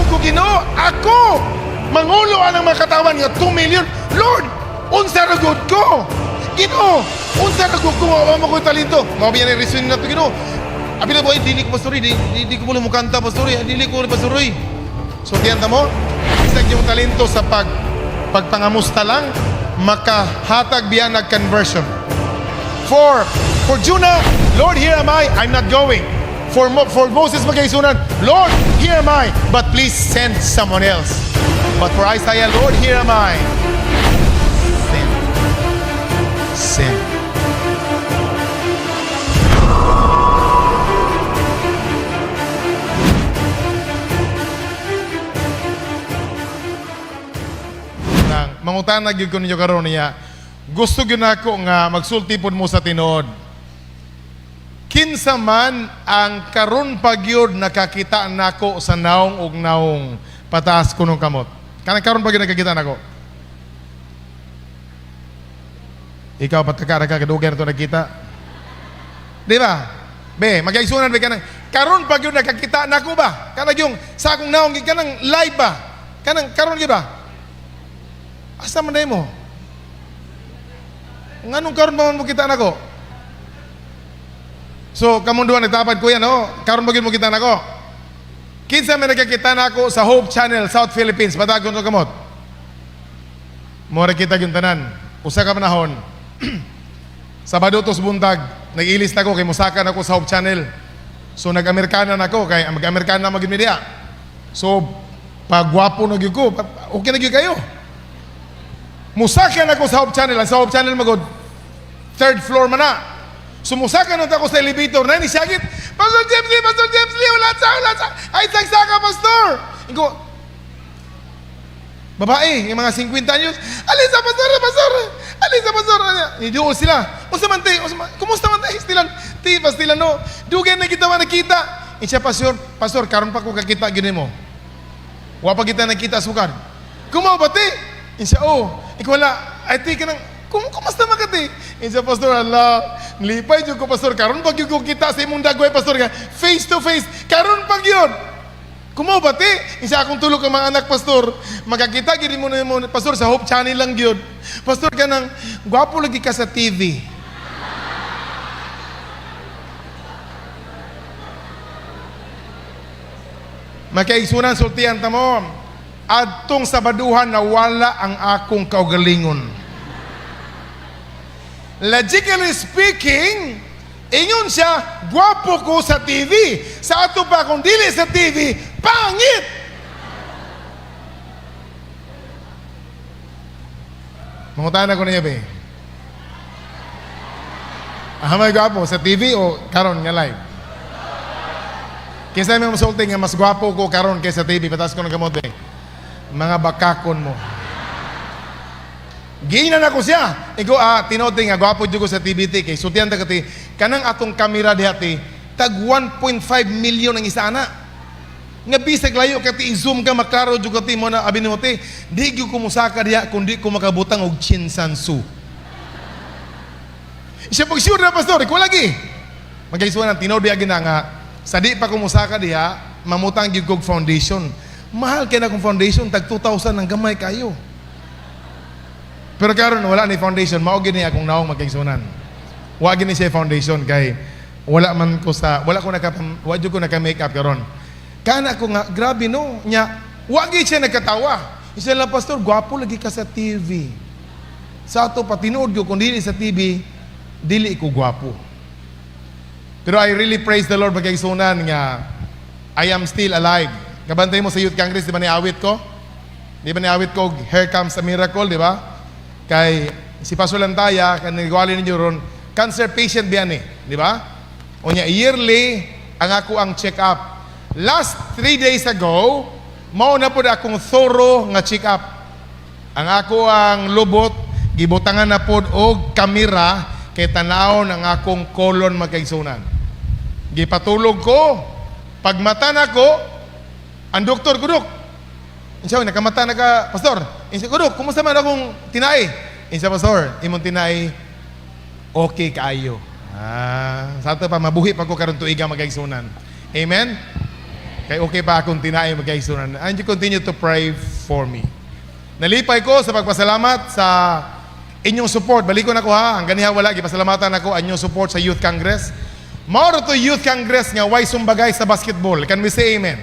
ko, Ginoo, ako mangulo ang mga katawan nga 2 million. Lord, unsa ra gud ko? Ginoo, unsa ra gud ko mo ko talento? Mao biyan ang reason nato, Ginoo. Abi na boy, dili ko pastori, di ko mo kanta pastori, dili ko pastori. So diyan mo, isag yung talento sa pagpangamusta lang makahatag biyan nag conversion. For Jonah, Lord, here am I, I'm not going. For Moses magkaisunan, Lord, here am I, but please send someone else. But for Isaiah, Lord, here am I. Send. Mangutana gyud ko ninyo karon niya. Gusto gyud nako nga magsulti pod mo sa tinuod. Kinsa man ang karon pagyud nakakita nako sa naong ug naong pataas kunong kamot. Kanang karon pagyud nakakita nako. Ikaw patakara ka kadugan to nakita. Di ba? Be, magaisunan be kanang karon pagyud nakakita nako ba? Kanang yung sa akong naong kanang live ba? Kanang karon gyud ba? Asa man mo? Nganong karon pa man mo kita nako? So, kamong duha nagtapad ko yan, oh. Karon bagid mo kita nako. Kinsa may nakakita nako sa Hope Channel, South Philippines, patagon to kamot. Mora kita yung tanan. Usa ka panahon. Sabado tos buntag, nag-ilis nako kay musaka nako sa Hope Channel. So nag-Amerikana nako kay mag-Amerikana magid media. So pagwapo na gyud ko, okay na gyud kayo. Musaka na ko sa Hope Channel. Sa Hope Channel magod third floor man na. Sumusaka na ako sa elevator na nisagit. Pastor James Lee, wala sa. Ay, sagsaka, Pastor. Iko, babae, yung mga 50 anyos. Alisa, Pastor. Alisa, Pastor. Iduol sila. Kumusta man tayo? Pastilan, no. Dugay na kita nakita. Siya, Pastor, karon pa ko kakita, gini mo. Wapa kita nakita, sukar. Kumaw ba, ti? Siya, ikaw wala. Ay, ti ka nang, kumusta makati? Siya, Pastor, Allah, lipay dyan ko, Pastor. Karon pag yung kita sa imong dagway, Pastor, face to face. Karon pag yun. Kumaw ba, ti? Siya, akong tulog ang mga anak, Pastor. Magkakita, gini mo na mo, Pastor, sa Hope Channel lang yun. Pastor, ka nang, gwapo lagi ka sa TV. Makaigsunan, sultihan ta mo. Adtong sabaduhan na wala ang akong kaugalingon. Logically speaking, ingon siya, gwapo ko sa TV. Sa ato pa kung dili sa TV, pangit! Mangutahan ako niya, be. May gwapo sa TV o karon nga live? Kinsa may masulti nga mas gwapo ko karon kaysa TV, patas ko ng kamote. Mga bakakon mo. Giinan ako siya. Ikaw, tinote nga, gwapo dyan ko sa TBT. Kay sutihan ta kati, kanang atong kamera dihati, tag 1.5 million ang isa na. Nga bisag layo, kati i-zoom ka, maklaro dyan kati mo na, abin mo ti, di ko kumusaka diha, kundi ko makabutang og chinsansu. Siya pag sure na, Pastor, ikaw lagi. Mag-aisuan ng tinote diha nga, sa di pa kumusaka diha, mamutang dyan kong foundation. Mahal kaya na kong foundation, tag 2,000 ng gamay kayo. Pero karon wala ni foundation, mao gini akong naong magkaigsunan. Wa gini siya foundation kay wala ko naka-make up karon. Kana ko nga grabe no nya, wa gid siya nagkatawa. Isa lang, Pastor, gwapo lagi ka sa TV. Sa ato patinuod ko kung dili sa TV, dili ko gwapo. Pero I really praise the Lord magkaigsunan nga I am still alive. Kabantay mo sa Youth Congress, di ba niawit ko? Di ba niawit ko, Here Comes a Miracle, di ba? Kay si Pastor Lantaya, kanigwali ninyo ron, cancer patient biyan eh, di ba? O niya, yearly, ang ako ang check-up. Last 3 days ago, mao na po akong thorough nga check-up. Ang ako ang lubot, gibutangan na po og kamera, kay tanaw ng akong colon magkaigsunan. Gipatulog ko, pagmata na ko, ang doktor, Gudok. Insa, nakamata na ka, Pastor. Insa, Gudok, kumusta man akong tinai? Insa, Pastor, imong tinai, okay kaayo. Sa ito pa, mabuhi pa ko karon tuiga magaigsunan. Amen? Kay okay pa akong tinaay magkaisunan. And you continue to pray for me. Nalipay ko sa pagpasalamat sa inyong support. Balikon ako ha. Ang ganiha wala. Gipasalamatan ako ang inyong support sa Youth Congress. Mauro to Youth Congress nga way sumbagay sa basketball. Can we say amen?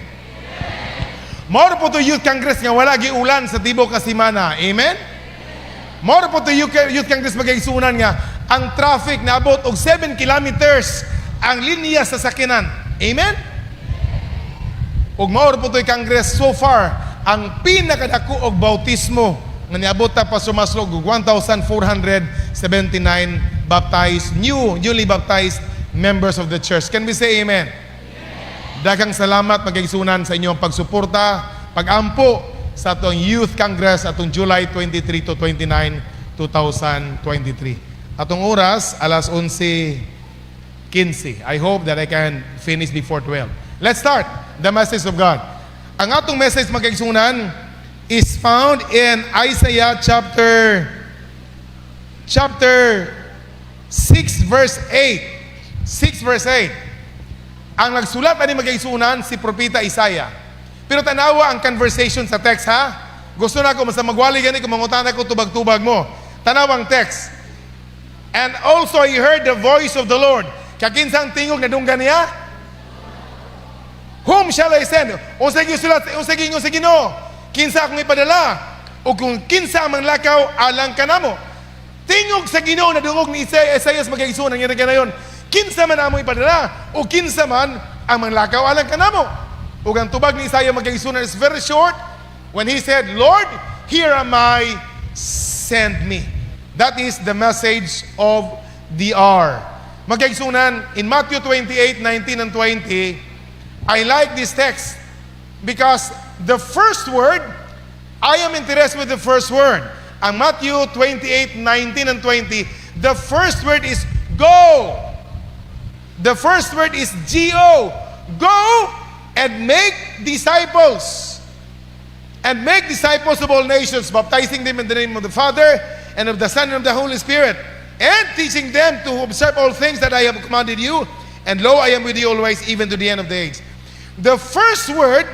Mauro po to Youth Congress nga wala giulan sa Tibo Kasimana. Amen? Mauro po to Youth Congress magkaisunan nga ang traffic na abot og 7 kilometers ang linya sa sakinan. Amen? Ug mauro po to Congress so far ang pinakadako og bautismo nga niabot ta pa sumaslog og 1,479 baptized, newly baptized members of the church. Can we say amen? Daghang salamat magkaigsunan sa inyong pagsuporta, pagampo sa atong Youth Congress atong July 23 to 29, 2023. Atong oras, alas 11:15. I hope that I can finish before 12. Let's start the message of God. Ang atong message magkaigsunan is found in Isaiah chapter 6 verse 8. 6 verse 8. Ang nagsulat ani magkaigsunan si propeta Isaiah. Pero tanawa ang conversation sa text ha. Gusto na ko mas magwali gani kung mangutana ko tubag-tubag mo. Tanawa ang text. And also he heard the voice of the Lord. Kakinsang tingog na dunggan niya? Whom shall I send? Unsa gisulat, unsa Ginoo? Kinsa akong ipadala? O kung kinsa man lakaw alang kanamo. Tingog sa Ginoo na dungog ni Isaiah magkaigsunan nga ganayon. Kinsa man amo ipadala o kinsa man ang manlakaw alang kanamo. Ug ang tubag ni Isaiah magkaigsunan is very short when he said, Lord, here am I, send me. That is the message of the hour. Magkaigsunan in Matthew 28, 19 and 20, I like this text because the first word, I am interested with the first word. Ang Matthew 28, 19 and 20, the first word is go. The first word is G-O. Go and make disciples. And make disciples of all nations, baptizing them in the name of the Father and of the Son and of the Holy Spirit, and teaching them to observe all things that I have commanded you. And lo, I am with you always, even to the end of the age. The first word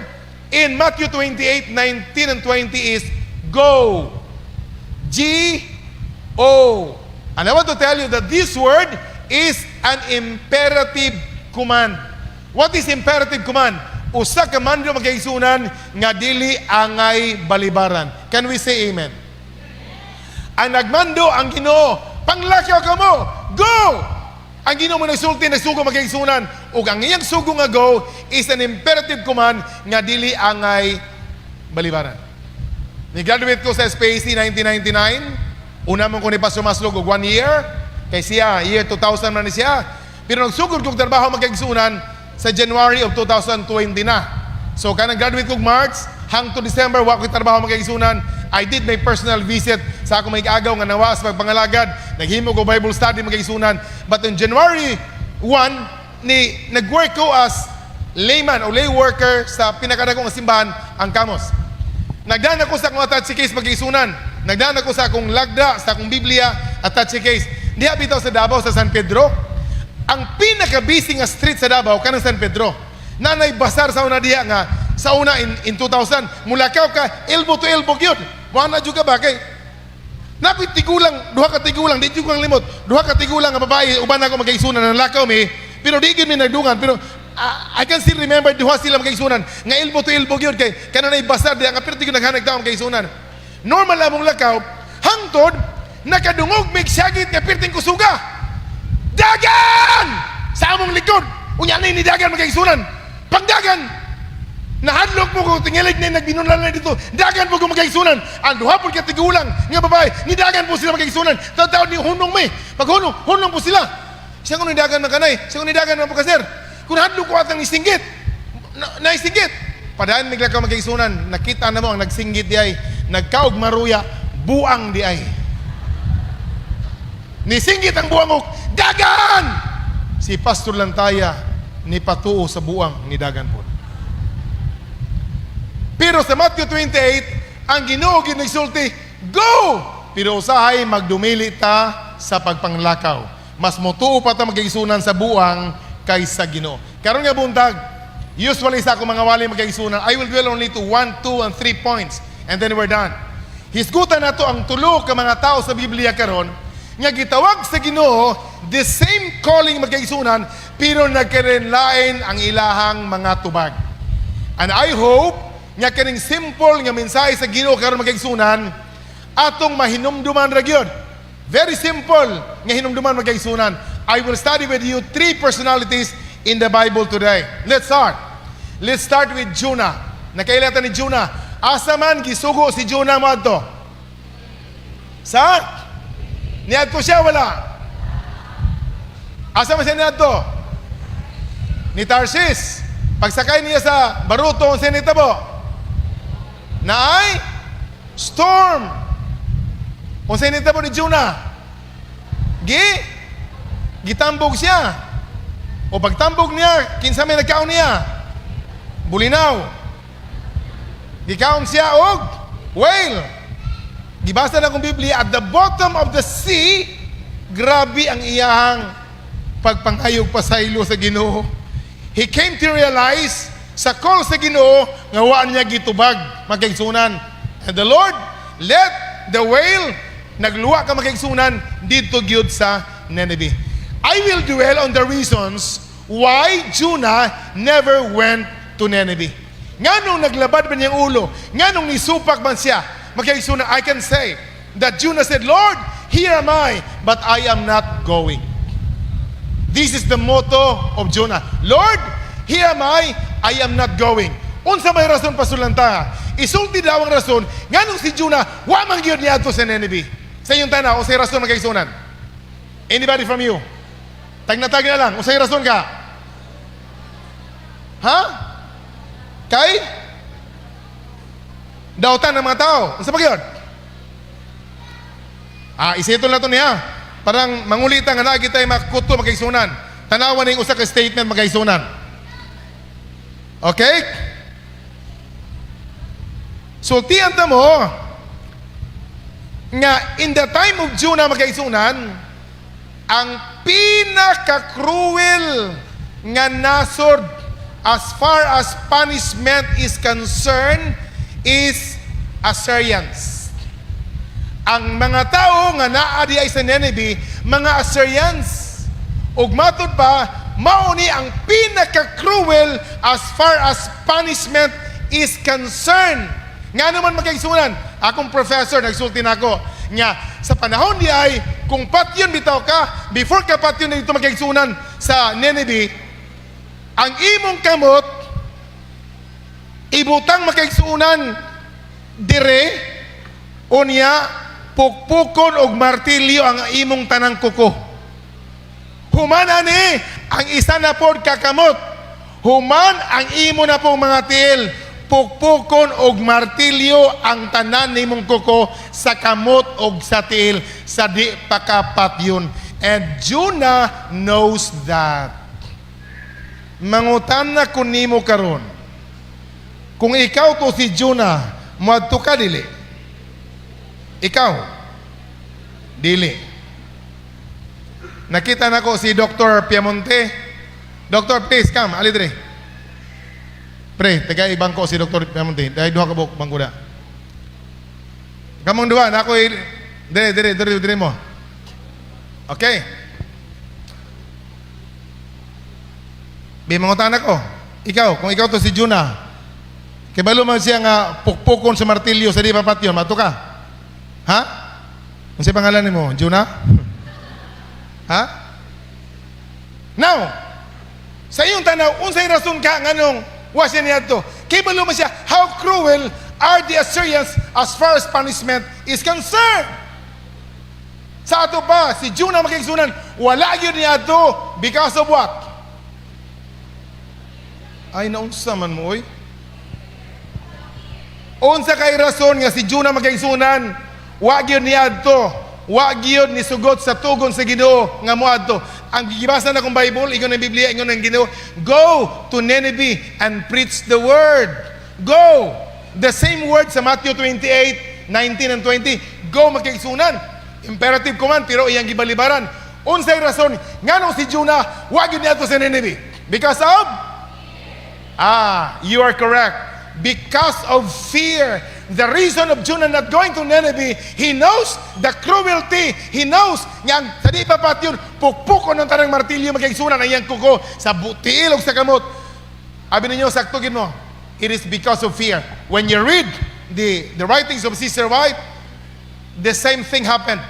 in Matthew 28, 19 and 20 is go. G-O. And I want to tell you that this word is an imperative command. What is imperative command? Usa ka mando magkaigsunan nga dili angay balibaran. Can we say amen? Ang nagmando ang Ginoo, panglakaw ka mo, go! Ang Ginoo mo nagsulti, nagsugo magkaigsunan. Ug ang iyang sugo nga go is an imperative command nga dili angay balibaran. Ni-graduate ko sa SPAC 1999. Una mo ko ni Pastor Maslog og 1 year. Kay siya, year 2000 man ni siya. Pero nagsugod kong trabaho magkaigsunan sa January of 2020 na. So kanang graduate kong March, hangtod December, wa ko trabaho magkaigsunan. I did my personal visit sa akong may agaw nga nawa sa pagpangalagad. Naghimo ko Bible study magkaigsunan. But on January 1, nag-work ko as layman o lay worker sa pinakadakong simbahan, ang Kamos. Nagdaan ako sa akong attached case magkaigsunan. Nagdaan ako sa akong lagda, sa akong Biblia, attached case. Diha bitaw sa Davao, sa San Pedro. Ang pinaka-busy nga street sa Davao, kanang San Pedro. Nanay basar sa una diha nga, sa una in 2000, mulakaw ka, elbow to elbow yun. Wala juga ba kay? Napit tigulang, duha ka tigulang, di juga limot. Duha ka tigulang nga babae, uban ako magkaigsunan ng lakaw mi. Pero di gyud mi nagdungan, pero I can still remember duha sila magkaigsunan. Nga elbow to elbow yun kay kananay basar diha nga pero di gyud naghanag taon magkaigsunan. Normal among lakaw, hangtod nakadungog mig syagit nga pirting kusuga. Dagan! Sa among likod, unya ni dagan magkaigsunan. Pagdagan, nahadlok mo ko tingilig na nagbinunlan na dito. Dagan po ko magkaigsunan. Ang duha po katigulang nga babae, nidagan po sila magkaigsunan. Taon-taon ni hunong may. Pag hunong po sila. Siya kung nidagan na kanay. Siya kung nidagan na po kasir. Kung hadlok ko atang isinggit. Naisinggit. Padaan migla ka magkaigsunan. Nakita na mo ang nagsinggit di ay. Nagkaog maruya. Buang di ay. Nisinggit ang buang ko. Dagan! Si Pastor Lantaya ni patuo sa buang ni dagan po. Pero sa Matthew 28, ang Ginoo ginagsulti, go! Pero usahay magdumili ta sa pagpanglakaw. Mas motuo pa ta magkaigsunan sa buang kaysa Ginoo. Karon nga buntag, Usually sa ako mga wali magkaigsunan, I will dwell only to 1, 2, and 3 points. And then we're done. Hisgutan na to ang tulo ka mga tao sa Biblia karon nga gitawag sa Ginoo the same calling magkaigsunan pero nagkarenlain ang ilahang mga tubag. And I hope nga kaning simple nga mensahe sa Ginoo karon magkaigsunan atong mahinumduman ra gyud. Very simple nga hinumduman magkaigsunan. I will study with you 3 personalities in the Bible today. Let's start. Let's start with Jonah. Nakailatan ni Jonah. Asa man gisugo si Jonah mo adto? Sa? Niadto siya wala? Asa man siya niadto? Ni Tarsis. Pagsakay niya sa baruto ang sinitabo. Naay storm. Ang sinitabo ni Jonah. Gitambog siya. O pagtambog niya, kinsa may nagkaon niya? Bulinaw. Gikaon siya og whale. Gibasa na kong Biblia, at the bottom of the sea, grabe ang iyahang pagpangayog pasaylo sa Ginoo. He came to realize sa call sa Ginoo nga wa niya gitubag magkaigsunan. And the Lord let the whale nagluwa ka magkaigsunan dito gyud sa Nineveh. I will dwell on the reasons why Jonah never went to Nineveh. Nganong naglabad ba niyang ulo? Nganong nisupak man siya? Magkaigsunan, I can say that Jonah said, Lord, here am I, but I am not going. This is the motto of Jonah. Lord, here am I am not going. Unsa may rason pasulanta? Isulti daw ang rason, nganong si Jonah, wa man gyud niya sa Nineveh. Sa iyong tanaw, unsay rason magkaigsunan? Anybody from you? Tag na lang, unsay rason ka? Ha? Kay? Dautan ng mga tao. Unsa pa gyud? Isitol na to niya. Parang mangulitan nga na kita makuto magkaigsunan. Tanawan ning usa ka statement magkaigsunan. Okay? So tiyan ta mo nga in the time of Jonah magkaigsunan, ang pinaka-cruel nga nasod as far as punishment is concerned is Assyrians. Ang mga tao nga naadi ay sa Nineveh, mga Assyrians. Ug matod pa, mauni ang pinaka-cruel as far as punishment is concerned. Nga naman magkaigsunan, akong professor nagsulti nako nga sa panahon di ay kung patyon bitaw ka, before ka patyon na dito magkaigsunan sa Nineveh, ang imong kamot ibutang magkaigsunan dire unya pukpukon og martilyo ang imong tanang kuko. Human ani ang isa na pod kakamot. Human ang imo na pong mga tiil, pukpukon og martilyo ang tanan nimong kuko sa kamot og sa tiil sa di pakapatyon. And Jonah knows that. Mangutan na kun nimo karon. Kung ikaw to si Jonah, moadto ka dili? Ikaw, dili. Nakita na ko si Dr. Piamonte. Dr. please come, ali dire. Pre, taga ibang ko si Dr. Piamonte. Dahil duha ka buk bangko na. Kamong duha, na ako dire mo. Okay. Bimangutan ako. Ikaw, kung ikaw to si Jonah, kibalo man siya nga pukpukon sa martilyo sa di papatyon, mato ka? Ha? Ano siya pangalan mo? Jonah? Ha? Now, sa iyong tanaw, unsay rason ka nganong wa siya niya to? Kibalo man siya, how cruel are the Assyrians as far as punishment is concerned? Sa ato pa, si Jonah magkaigsunan, wala yun niya to because of what? Ay, naunsa man mo, oy. Unsa kay rason nga si Jonah magkaigsunan, wa gyud niya to, wa gyud ni sugot sa tugon sa Ginoo nga moadto. Ang gibasa na kong Bible, ingon ang Biblia, ingon ang Ginoo, go to Nineveh and preach the word. Go. The same word sa Matthew 28, 19 and 20. Go magkaigsunan. Imperative command, pero iyang gibalibaran. Unsay rason nganong si Jonah wa gyud niya to sa Nineveh? Because of You are correct. Because of fear. The reason of Jonah not going to Nineveh, he knows the cruelty. He knows nga sa di pa pat yun, pukpukon ng tanang martilyo magkaigsunan ang iyang kuko sa butilog sa kamot. Abi ninyo, saktugin mo, it is because of fear. When you read the writings of Sister White, the same thing happened.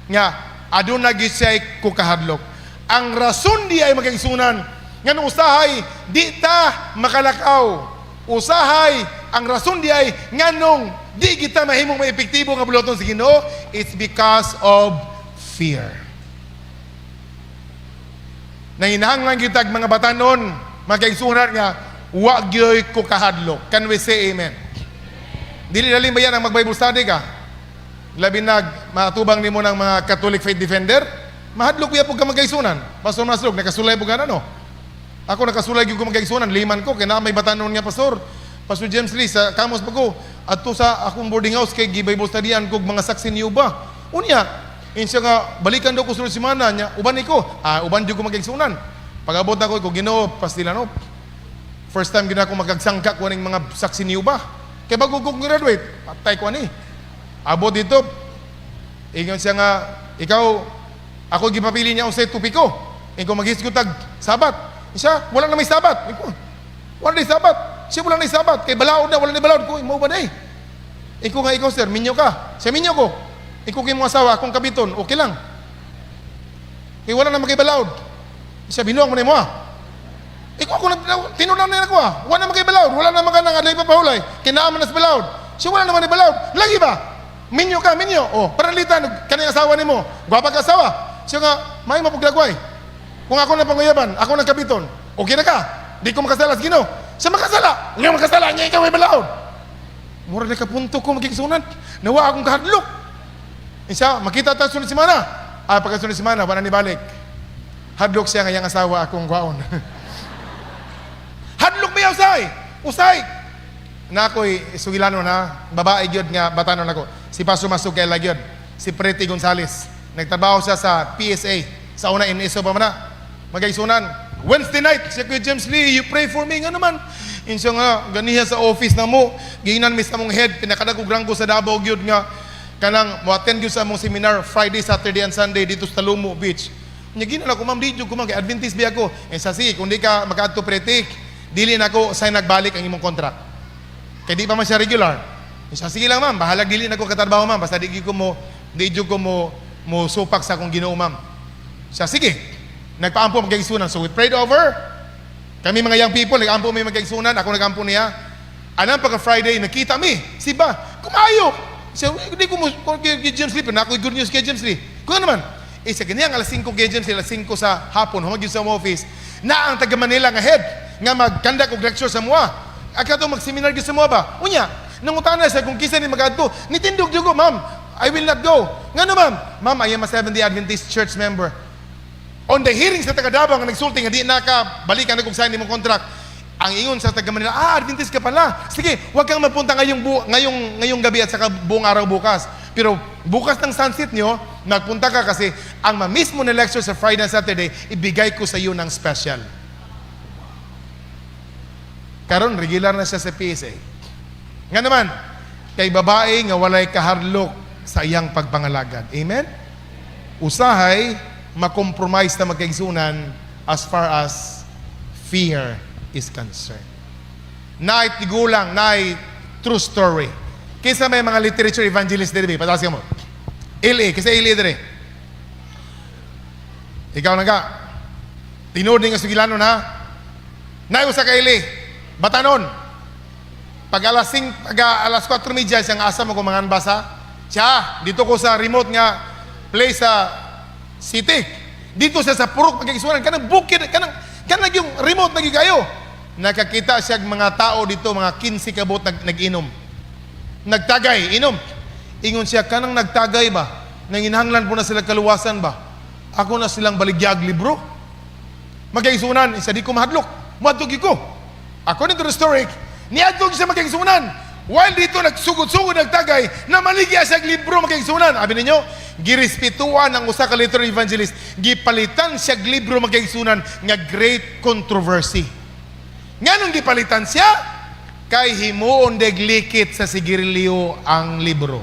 Nga, aduna gisay kukahadlok. Ang rason di ay magkaigsunan, nga nung usahay, di ta makalakaw. Usahay, ang rason di ay nganong di kita mahimong maepektibo nga buloton sa Ginoo, it's because of fear. Nanginahanglan kitag mga batanon, magkaigsunan nga, wa gyoy ko kahadlok. Can we say amen? Dili daling ba yan ang mag-Bible study ka? Labi matubang nimo ng mga Catholic faith defender, mahadlok biya po ka magkaigsunan. Pastor Maslog, nakasulay po ka na, no? Ako nakasulay yung kumagkaigsunan, liman ko, kaya na may batanon nga pastor. Pastor James Lee, sa Kamos pa ko, at to sa akong boarding house, kay Bible studyan ko, mga saksi niyo ba? Unya, insya nga, balikan daw ko sunod simana niya, uban ko, uban yung kumagkaigsunan. Pag-abot na ko Ginoo, pastilan, first time gina ko magagsangka ko ng mga saksi niyo ba? Kaya bago ko graduate, patay ko ani. Abot dito, ingon siya nga, ikaw, ako gipapili niya sa tupi ko. Ikaw mag-isgutag, sabat. Siya, wala na may sabat. Wala na sabat. Siya wala na sabat. Kay balaod na, wala na balaod ko. Mo ba na eh? Ikaw sir, minyo ka. Siya minyo ko. Ikaw kayo mga asawa, akong kabiton, okay lang. Kay wala na magkibalaod. Siya, binuang mo na mo Ikaw ako, tinunan na ako Wala na magkibalaod. Wala na magkanang alay pa pahulay. Kinaaman na sa balaod. Siya wala naman na balaod. Lagi ba? Minyo ka, minyo. Paralitan, kanang asawa ni mo. Gwapa ka asawa. Siya nga, may mapuglagway. Kung ako na panguyaban, ako na kabiton, okay na ka? Di ko makasala sa Ginoo. Siya makasala. Ngayon makasala niya, ikaw ay balaod. Mura na kapunto ko magkiksunan. Nawa akong kahadlok. Siya, makita tayo sunod simana. Pagkasunod simana, wala ni balik. Hadlok siya ngayang asawa akong kwaon. Hadlok may usay. Usay. Na ako'y sugilano na, babae gyud nga batanon ako. Si Pastor Masug kay Lagyod. Si Pretty Gonzales. Nagtrabaho siya sa PSA. Sa una iniso pa man na. Magkaigsunan. Wednesday night, siya Kuya James Lee, you pray for me. Nga naman. Insya nga, ganiya sa office na mo. Giinan mis na mong head. Pinakadagog ko sa Davao gyud nga. Kanang, mo-attend gyud sa mong seminar Friday, Saturday, and Sunday dito sa Talumo Beach. Nya ginan ako, ma'am, di gyud ko kay Adventist biya ko. Sa kung di ka makaadto pretik, dili na ko say nagbalik ang imong contract. Kay di pa man siya regular. Sige lang, ma'am, bahalag dili na ko katrabaho, ma'am. Basta di gyud ko mo supak sa akong Ginoo, ma'am. Siya, sige. Nagpaampo magkaigsunan. So we prayed over. Kami mga young people, nag-ampo may magkaigsunan. Ako nag-ampo niya. Anang pagka-Friday, nakita mi. Siba, kumayo. Siya, hindi ko mo, kay James Lee, pero ako good news kay James Lee. Kung ano naman, sa kanyang alas 5 kay James Lee, alas 5 sa hapon, humagin sa office, na ang taga Manila nga head, nga magkanda kong lecture sa mua. Akato mag-seminar sa mua ba? Unya, nangutana siya kung kisa ni mag-adto. Nitindog ko, ma'am, I will not go. Nga no, ma'am? Ma'am, I am a Seventh-day Adventist Church member. On the hearing sa taga-Davao nga nagsulti nga di na balikan na kung sign mo contract, ang ingon sa taga-Manila, Adventist ka pala. Sige, huwag kang magpunta ngayong gabi at saka buong araw bukas. Pero bukas ng sunset nyo, nagpunta ka kasi ang mismo na lecture sa Friday and Saturday, ibigay ko sa iyo ng special. Karon regular na siya sa PSA. Nga naman, kay babae nga walay kaharlok sa iyang pagpangalagad. Amen? Usahay, makompromise na magkaigsunan as far as fear is concerned. Naay tigulang, naay true story. Kisa may mga literature evangelist dire, patalas ka mo. LA, kasi LA dire. Ikaw na ka. Tinood nga sugilano na. Naay usa ka LA. Batanon. Pag alas 4:30 siyang asa mo kumangan basa. Siya, dito ko sa remote nga place sa city. Dito siya sa purok pagkaigsunan. Kanang bukid, kanang yung remote nagigayo. Nakakita siya mga tao dito, mga 15 kabot nag-inom. Nagtagay, inom. Ingon siya, kanang nagtagay ba? Nanginhanglan po na sila kaluwasan ba? Ako na silang baligyag libro. Magkaigsunan, isa di ko mahadlok. Mahadlok ko. According to the story, niadlok siya magkaigsunan. While dito nagsugod-sugod nagtagay, na maligya siya libro magkaigsunan. Abi ninyo, girespetuan ang usa ka literal evangelist. Gipalitan siya libro magkaigsunan nga great controversy. Nganong gipalitan siya? Kay himuon deglikit sa sigirilyo ang libro.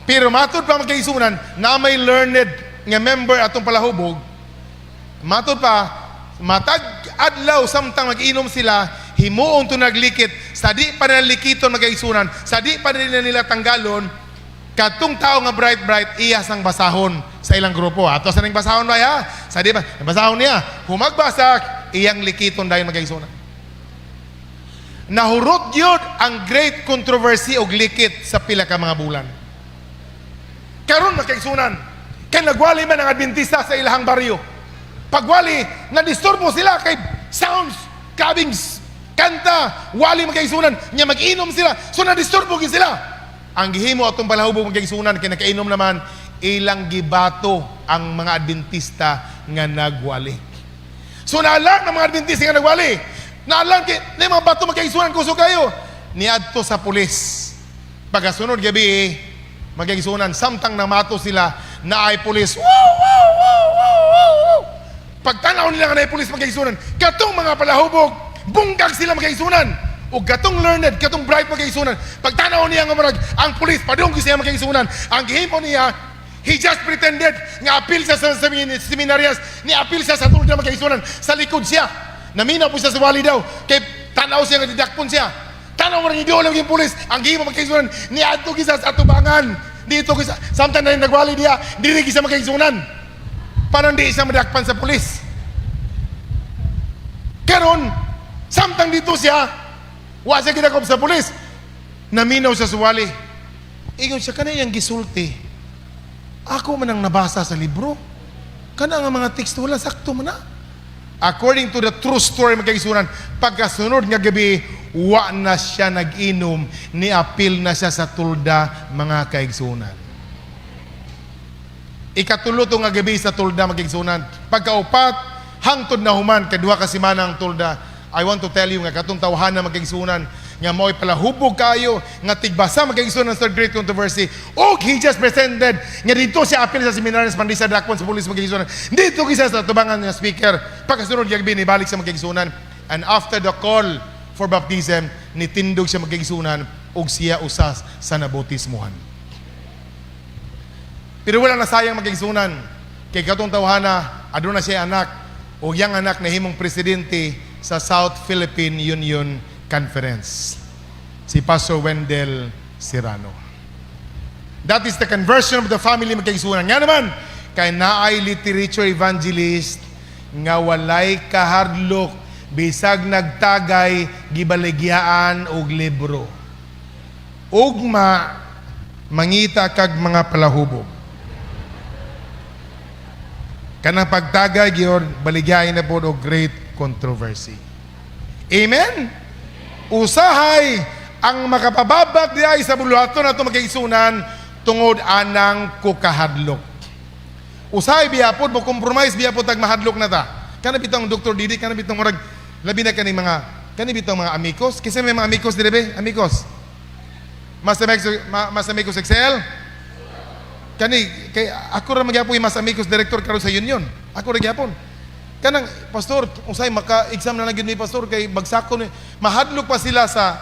Pero matod pa magkaisunan na may learned nga member atong palahubog, matod pa, matag adlaw samtang mag-inom sila, himuon to naglikit, sa di pa nila likiton magkaisunan, sa di pa nila tanggalon, katong tao nga bright, iyas ang basahon sa ilang grupo. Ato sa ning basahon ba ya? Sa di ba? Basahon niya, humagbasak, iyang likiton dahil magkaisunan. Nahurot yun ang great controversy o likit sa pila ka mga bulan. Karon magkaisunan, kay nagwali man ang Adventista sa ilahang baryo. Pagwali, nadisturbo sila kay sounds, cabings, kanta, wali magkaisunan, niya mag-inom sila, so nadisturbo sila. Ang gihimo atong palahubog magkaisunan, kay nakainom naman, ilang gibato ang mga Adventista nga nagwali. So naalarm ng mga Adventista nga nagwali, naalarm kay mga bato magkaisunan, kuso kayo, niadto sa pulis. Pagkasunod gabi, magkaisunan, samtang namato sila na ay pulis. Pagtanaw nila nga na ay pulis magkaisunan, katong mga palahubog, bunggag sila magkaisunan. O katong learned, katong bright magkaisunan. Pagtanaw niya nga marag, ang pulis, padung siya magkaisunan. Ang gihimo niya, he just pretended nga appeal siya sa seminarias, ni appeal siya sa tulad na magkaisunan. Sa likod siya, naminaw po siya sa wali daw, kay tanaw siya nga didakpon siya. Tanaw mo rin idolo yung pulis, ang gihimo magkaisunan, ni adto kisa sa tubangan. Dito kisa, samtang na nagwali niya, dili kisa magkaisunan. Parang di siya madakpan sa pulis. Karon, samtang dito siya, wa siya kinakop sa pulis, naminaw siya sa wali. Ingon siya, kanayang gisulti. Ako man ang nabasa sa libro. Kana nga mga teksto, wala sakto man na. According to the true story magkaisunan, pagkasunod nga gabi, wa na siya nag-inom, ni-appeal na siya sa tulda mga kaigsunan. Ikatulo to nga gabi sa tulda magkaigsunan. Pagkaupat, hangtod na human, kadua ka simana ang tulda. I want to tell you nga katong tawhana magkaigsunan, nga mo'y palahubog kayo, nga tigbasa magkaigsunan sa great controversy. O he just presented, nga dito siya appeal sa seminaryo, pandisa dakpon sa pulis magkaigsunan. Dito kisa sa tubangan ng speaker, pagkasunod gabi, nibalik sa magkaigsunan. And after the call for baptism, nitindog siya magkaigsunan, og siya usas sa nabotismuhan. Pero wala na sayang magkaigsunan, kay katong tawhana, aduna siya anak, o yang anak na himong presidente sa South Philippine Union Conference, si Pastor Wendell Serrano. That is the conversion of the family magkaigsunan. Nga naman, kay naay literature evangelist nga walay kahadlok, bisag nagtagay, gibaligyaan og libro. Ugma, mangita kag mga palahubog. Kanang pagtagay, giyon, baligyain na po o great controversy. Amen? Usahay ang makapababak di ay sa buluhaton na ito magkaisunan tungod anang kukahadlok. Usahay biyapod mo compromise biyapod tag mahadlok na ta. Kana bitong Dr. Didi, kana bitong murag labi na kani bitong mga amigos. Kasi may mga amigos dire be, amigos. Mas amigos Excel. Kani kay ako ra magyapon mas amigos director karon sa union. Ako ra gyapon. Kanang pastor, usay maka-exam na lang yun ni pastor kay bagsako ni mahadlok pa sila sa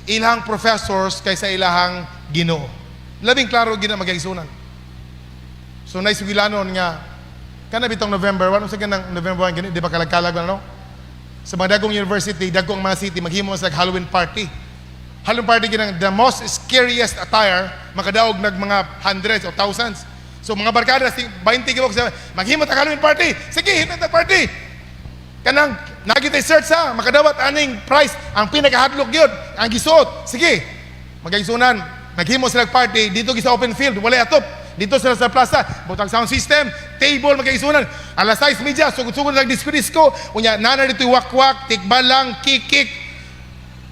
ilahang professors kaysa ilahang Ginoo. Labing klaro gina magkaisunan. So naisugilanon nga kana bitong November 1 sa ganang November 1 gani di ba kalagkalag na no? Sa mga dagong university, dagong mga city maghimo sa Halloween party. Halloween party ginang the most scariest attire makadaog nag mga hundreds o thousands. So mga barkada, 20 gawag sa maghimot ang Halloween party. Sige, himot ang party. Kanang, nagitay search sa, makadawat aning price, ang pinakahadlok yun, ang gisuot. Sige, magkaisunan, maghimot sila party, dito sa open field, wala atop. Dito sila sa plaza, butang sound system, table, magkaisunan. Alas 6 media, sugod-sugod lang disco-disco. Unya, nana dito wak-wak, tikbalang, kik-kik.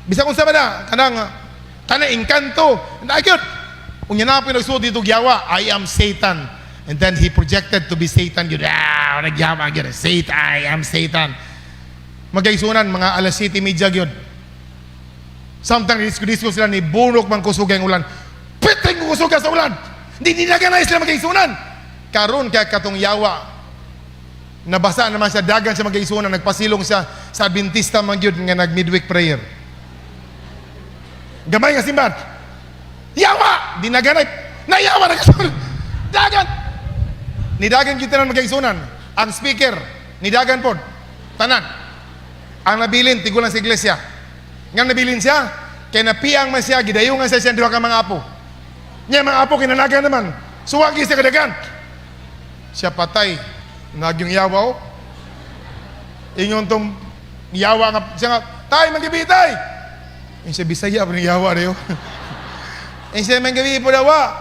Bisa kung sama na, kanang inkanto. Nagyot. Unya na po nagsuot dito giyawa, I am Satan. And then he projected to be Satan. Yun, nagyawa, Satan, I am Satan. Magkaisunan, mga alas 7 media yun. Samtang disco sila ni bunok mang kusugay ang ulan. Pitring ko kusuga sa ulan. Hindi nilagyan na sila magkaisunan. Karon kaya katong yawa. Nabasa naman siya, dagan siya mag-iisunan, nagpasilong siya sa Adventista man gyud nga nag-midweek prayer. Gamay nga simbahan. Yawa! Di naganay. Nayawa na kasunod. Dagan! Nidagan kita na mag-iisunan. Ang speaker, nidagan po. Tanan. Ang nabilin, tigulang sa iglesia. Nga nabilin siya, kaya napiang man siya, gidayungan siya duha ka mga apo. Nya mga apo, kinanagan naman. Suwagi siya kadagan. Siya patay. Nagyong yawaw. Ingon tong yawa nga, siya nga, tay, magibitay! Yung siya, Bisaya pa ng yawa rin. Yung siya, magabi po dawa.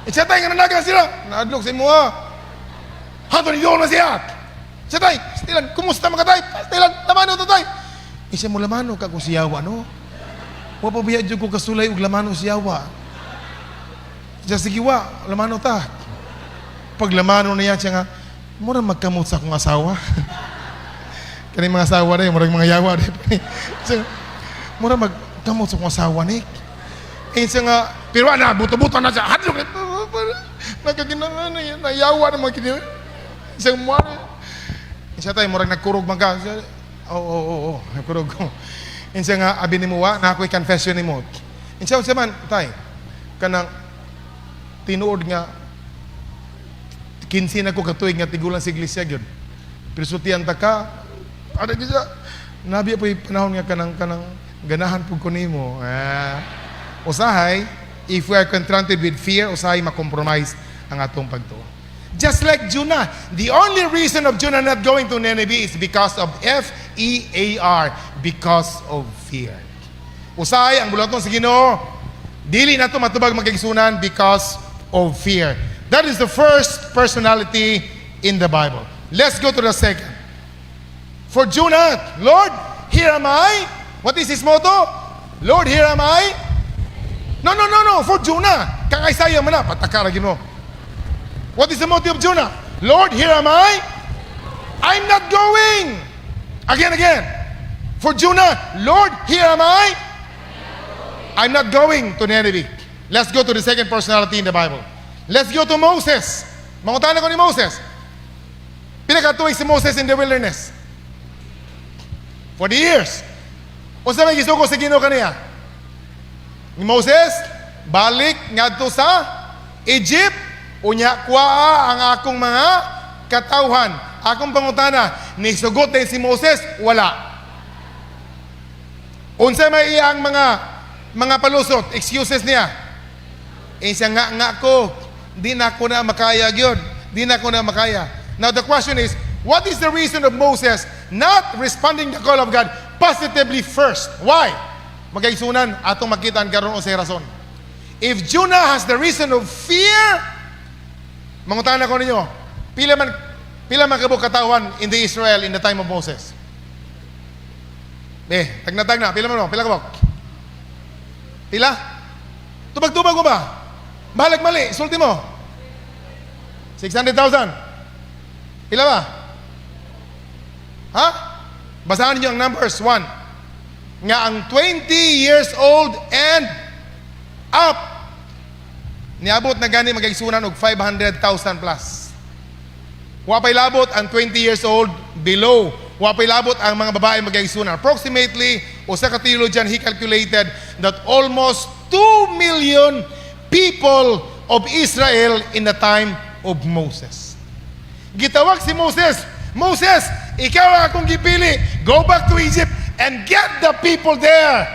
Yung siya, tay, nga nanagan sila. Naadlok sa imuha. Hato ni doon na siya. Siya, tay, stilan, kumusta mga tay? Stilan, lamano to, tay. Yung siya mo lamano ka kung si yawa, no? Wapabiya dyan ko kasulay ug lamano si yawa. Siya, sige wa, lamano ta. Pag lamano na yan siya nga, mura magkamot sa akong asawa. Kani mga asawa rin, mura mga yawa rin. Mura magkamot sa akong asawa ni. Eh siya nga, pero na, buto-buto na siya. Hadlok, nagkaginangan na yan, nayawa na mga kinil. Siya mura. Siya tayo, mura nagkurog magka. Oo, nagkurog ko. Siya nga, abi ni mo wa, na ako'y confession ni mo. Siya man, tayo, kanang tinuod nga, 15 na ko katuig nga tigulang sa iglesia gyud. Pero sutian ta ka, ada gyud siya. Nabi pa panahon nga kanang ganahan pug ko nimo. Usahay, if we are confronted with fear, usahay ma-compromise ang atong pagtuo. Just like Jonah, the only reason of Jonah not going to Nineveh is because of F-E-A-R, because of fear. Usahay ang bulaton sa Ginoo, dili nato matubag magigsunan because of fear. That is the first personality in the Bible. Let's go to the second. For Jonah, Lord, here am I. What is his motto? Lord, here am I. No. For Jonah, kang Isaiah man na, patakaragin mo. What is the motto of Jonah? Lord, here am I. I'm not going. Again. For Jonah, Lord, here am I. I'm not going to Nineveh. Let's go to the second personality in the Bible. Let's go to Moses. Mangutan ko ni Moses. Pinakatuig si Moses in the wilderness. 40 years. O sa may gisuko sa Ginoo kaniya. Ni Moses, balik ngadto sa Egypt, unya kuha ang akong mga katawhan. Akong pangutana, ni sugot si Moses, wala. Unsa may iyang mga palusot, excuses niya. Siya nga ko, di na ko na makaya yun. Di na ko na makaya. Now the question is, what is the reason of Moses not responding to the call of God positively first? Why? Magaisunan, atong makitaan karon o sa rason. If Jonah has the reason of fear, mangutan ko ninyo, pila man kabuk katawan in the Israel in the time of Moses? Tag na, pila kabuk? Pila? Tubag-tubag mo ba? Bahalag mali, sulti mo. 600,000. Pila ba? Ha? Basahan niyo ang numbers. 1. Nga ang 20 years old and up, niabot na gani magaigsunan og 500,000 plus. Wapay labot ang 20 years old below. Wapay labot ang mga babae magaigsunan. Approximately, usa ka theologian, he calculated that almost 2 million people of Israel in the time of Moses. Gitawag si Moses, Moses, ikaw ang akong gipili. Go back to Egypt and get the people there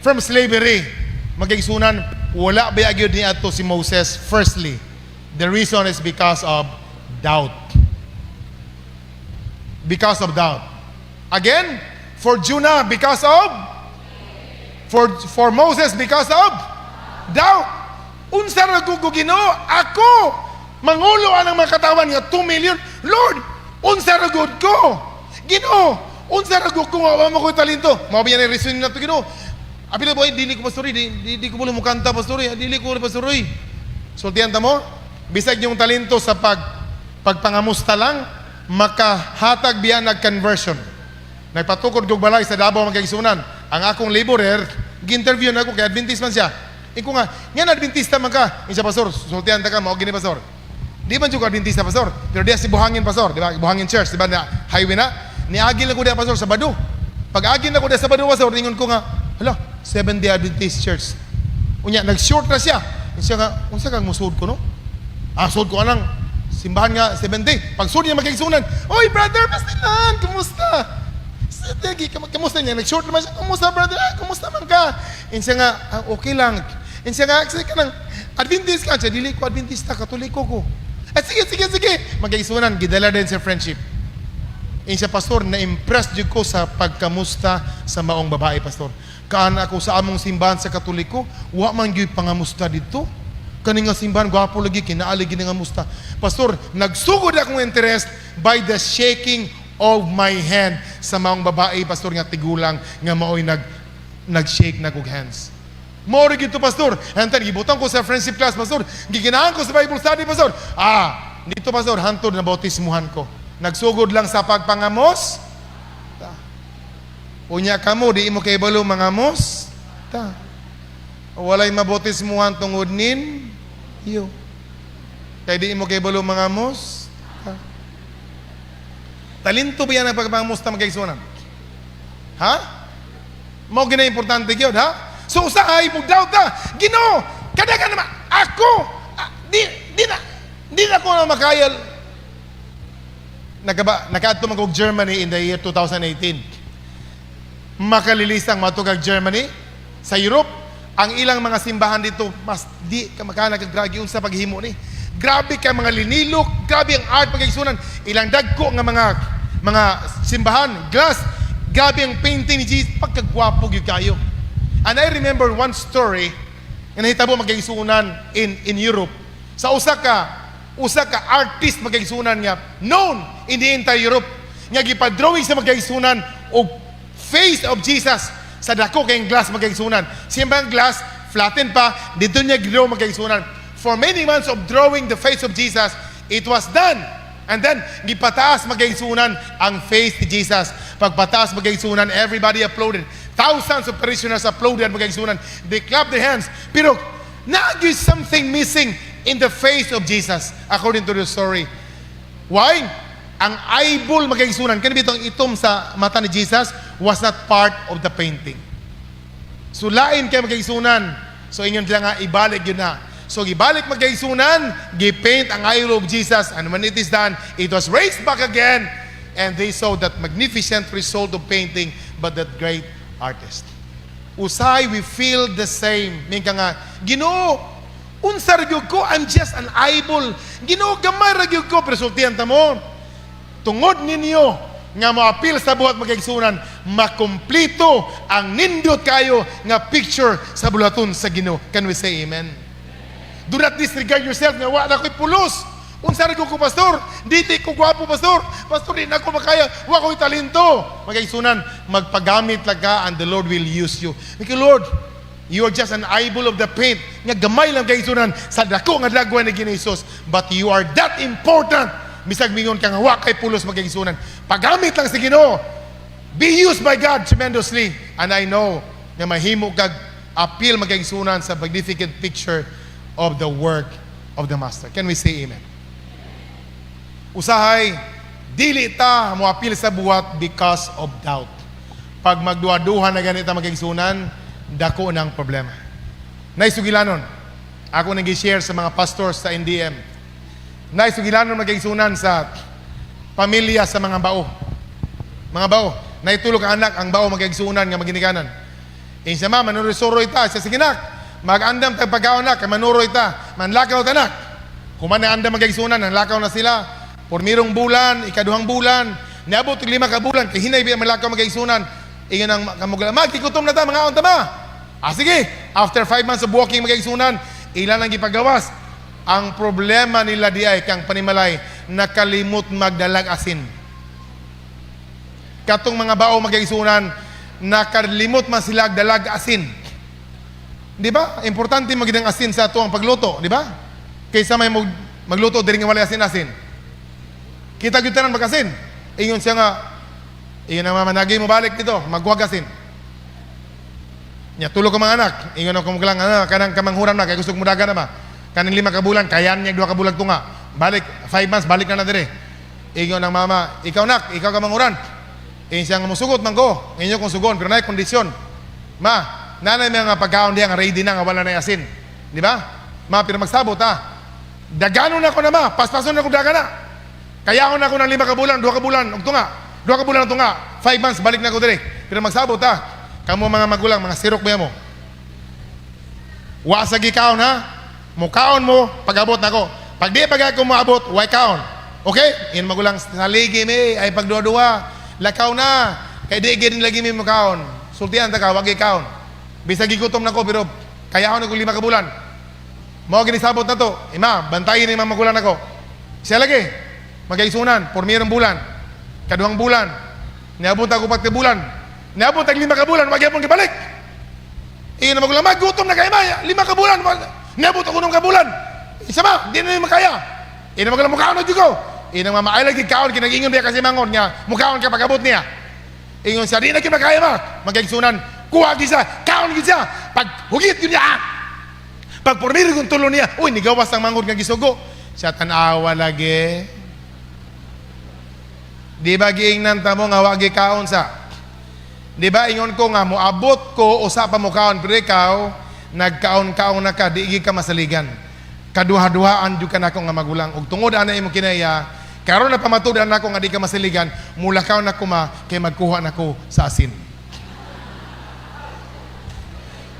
from slavery. Magigsunan, wala ba agyod ni ato si Moses? Firstly, the reason is because of doubt. Because of doubt. Again, for Jonah, because of? For Moses, because of? Doubt. Unsa ra ko Ginoo? Ako mangulo ang mga katawan nga 2 million. Lord, unsa ra gud ko? Ginoo, unsa ra gud ko nga mo ko talento? Mao biyan ang reason nato Ginoo. Apil boy, dili ko pastori, di ko mo kanta pastori, dili ko pastori. Sultihan ta mo, bisag yung talento sa pagpangamusta lang, makahatag biya nag-conversion. Nagpatukod kog balay sa Davao magkaigsunan. Ang akong laborer, gi-interview na ako kay Adventist man siya. Iko nga, yan Adventista man ka. Isa pastor, sultihan ta ka, mao gini pastor. Di man jud ko Adventista, pastor. Pero diya si Buhangin, pastor, di ba? Buhangin Church, di ba, na highway na. Niagil ako diya, pastor, sa Bado. Pag agil ako diya sa Bado, pastor, ningon ko nga, hala, Seventh-day Adventist Church. Unya, nag-short na siya. Siya nga, unsa kang musud ko, no? Sud ko anang simbahan nga 70. Pag sud niya magkaigsunan, oy brother, pastilan, kumusta? Sige, kamusta niya? Nag-short naman siya, kumusta brother? Kumusta man ka? Siya nga, okay lang. Siya nga, sige ka lang, Adventist ka. Siya, dili ko Adventista, Katoliko ko. Sige. Magkaigsunan, gidala din sa friendship. Siya, pastor, na-impress jud ko sa pagkamusta sa maong babae, pastor. Kaan ako sa among simbahan sa Katoliko, wa man gyud pangamusta dito. Kani nga simbahan, gwapo lagi, kinaaligi nga musta. Pastor, nagsugod akong interest by the shaking of my hand sa maong babae, pastor, nga tigulang, nga mao'y nag-shake na kong hands. Moro gito, pastor. Hantan, gibutan ko sa friendship class, pastor. Giginahan ko sa Bible study, pastor. Dito, pastor, hantod na bautismuhan ko. Nagsugod lang sa pagpangamos. Unya ka mo, di mo kaibalo mangamos. Walay mabautismuhan tungod nin. Iyo. Kaya di mo kaibalo mangamos. Talento ba yan ang pagpangamos na magkaigsunan? Ha? Mo gina importante gyud, ha? So usahay mo doubt ta. Ginoo, kada ka naman ako di na ko na makayal. Nakaadto man kog Germany in the year 2018. Makalilisang matugag Germany sa Europe. Ang ilang mga simbahan dito mas di ka makanagagragi unsa paghimo ni. Grabe ka mga linilok, grabe ang art pagkaigsunan. Ilang dagko nga mga simbahan, glass, grabe ang painting ni Jesus, pagkagwapo gyud kayo. And I remember one story nga nahitabo magkaigsunan in Europe. Sa usa ka artist magkaigsunan nga known in the entire Europe nga gipa-drawing sa magkaigsunan og face of Jesus sa dako kayong glass magkaigsunan. Simbang glass flatten pa dito niya gidraw magkaigsunan. For many months of drawing the face of Jesus, it was done. And then gipataas magkaigsunan ang face ni Jesus. Pagpataas magkaigsunan, everybody applauded. Thousands of parishioners applauded magkaigsunan. They clapped their hands. Pero na-give something missing in the face of Jesus, according to the story. Why? Ang eyeball magkaigsunan, kanina bitong itom sa mata ni Jesus was not part of the painting. So lain kay magkaigsunan. So ingon lang nga ibalik yun na. So gibalik magkaigsunan, gipaint ang eyeball of Jesus, and when it is done, it was raised back again, and they saw that magnificent result of painting, but that great artist. Usay, we feel the same. Minka nga, Ginoo, unsa ragyog ko, I'm just an eyeball. Ginoo, gamay ragyog ko, pero sultihan ta mo. Tungod ninyo nga moapil sa buhat magkaigsunan, makumplito ang nindot kayo nga picture sa bulaton sa Ginoo. Can we say amen? Do not disregard yourself nga wa na ko'y pulos. Unsa ragyog ko, pastor? Dili ko gwapo, pastor. Pastor, di na ko makaya. Wa ko'y talento. Magkaigsunan, magpagamit lang ka and the Lord will use you. Because Lord, you are just an eyeball of the paint. Nga gamay lang kaigsunan sa dako nga dagwan ni Ginoong. But you are that important. Bisag mingon ka nga wa kay pulos magkaigsunan. Pagamit lang si Ginoo. Be used by God tremendously. And I know nga mahimo kag appeal magkaigsunan sa magnificent picture of the work of the Master. Can we say amen? Usahay, dili ta mo appeal sa buhat because of doubt. Pag magduha-duha na ganito magkaigsunan, dako ng problema. Naisugilanon, ako nag-share sa mga pastors sa NDM. Naisugilanon magkaigsunan sa pamilya sa mga bao. Mga bao, naitulog ang anak, ang bao magkaigsunan nga maginikanan. Sa mama, manurisoro ita, sa siginak, mag-andam tag pagkaon na, kay manuro ita, manlakaw tanak. Kuman na andam magkaigsunan, nanlakaw na sila. Pormirong bulan, ikaduhang bulan, niabot 5 ka bulan, kay hinay biya malakaw magkaigsunan. Iyon ang kamugala, magkikutom na ta, mga onta ba? Sige, after 5 months of walking magkaigsunan, ilan ang ipagawas. Ang problema nila di ay, kang panimalay, nakalimot magdalag asin. Katong mga bao magkaigsunan, nakalimot man sila dalag asin. Di ba? Importante magidang asin sa ato ang pagluto, di ba? Kaysa may magluto, diri nga wala asin-asin. Kita kita ng mag-asin. Ingon siya nga, iyon ang mamanagi mo balik dito, magwag asin. Nya tulog ka mga anak, ingon ako lang, kanang kamanghuran na, kaya gusto ko mudaga na ba? Kaning 5 ka bulan, kayan niya 2 ka bulan tunga. balik, 5 months, balik na dire. Ingon ng mama, ikaw nak, ikaw ka manguran. Siya nga musugot man ko, inyo kong sugon, pero na kondisyon. Ma, nanay mga pagkaon diya nga ready na nga wala na asin. Di ba? Ma, pero magsabot ha. Dagano na ko na ma, paspason na ko daga na. Kaya ako na ako ng 5 ka bulan, 2 ka bulan, ug tunga. 2 ka bulan ug tunga. 5 months balik na ko dire. Pero magsabot ha. Kamo mga magulang, mga sirok ba mo? Wa sa gikaon ha. Mukaon mo pag-abot na ko. Pag di pag ako maabot, way kaon. Okay? In magulang saligi mi ay pagduwa-duwa. Lakaw na. Kay di gid lagi mi mukaon. Sultihan ta ka, wag ikaon. Bisag gigutom na ko pero kaya ako na 5 ka bulan. Mao ginisabot na to. Ima, bantayin ni mga magulang nako. Siya lagi magaisunan por mirang bulan. Kaduhang bulan. Niabot ako 4 bulan. Niabot ang 5 ka bulan, wag gyapon gibalik. Iyon na magulang, magutom na kay Maya. 5 ka bulan. Niabot ako 9 ka bulan. Isa ba? Di na makaya. Iyon na magulang, mukaon na dyan ko. Iyon na mama, ay lagi kaon, kinag-ingon niya kasi mangon niya. Mukaon ka pag-abot niya. Ingon siya, di na kinakaya ma. Magkaigsunan, kuha gisa, kaon gisa. Pag hugit yun niya. Pag purmiri kong tulo niya, uy, nigawas ang mangon nga gisugo. Siya tanawa lagi. Di ba giingnan ta mo nga wagi kaon sa? Di ba ingon ko nga, muabot ko, usa pa mo kaon, pero ikaw, nagkaon-kaon na ka, di ka masaligan. Kaduha-duhaan jud ka na ko nga magulang. Ug tungod ana imo kinaya, karon na pamatudan nako nga di ka masaligan, mulakaw na ko ma kay magkuha nako sa asin.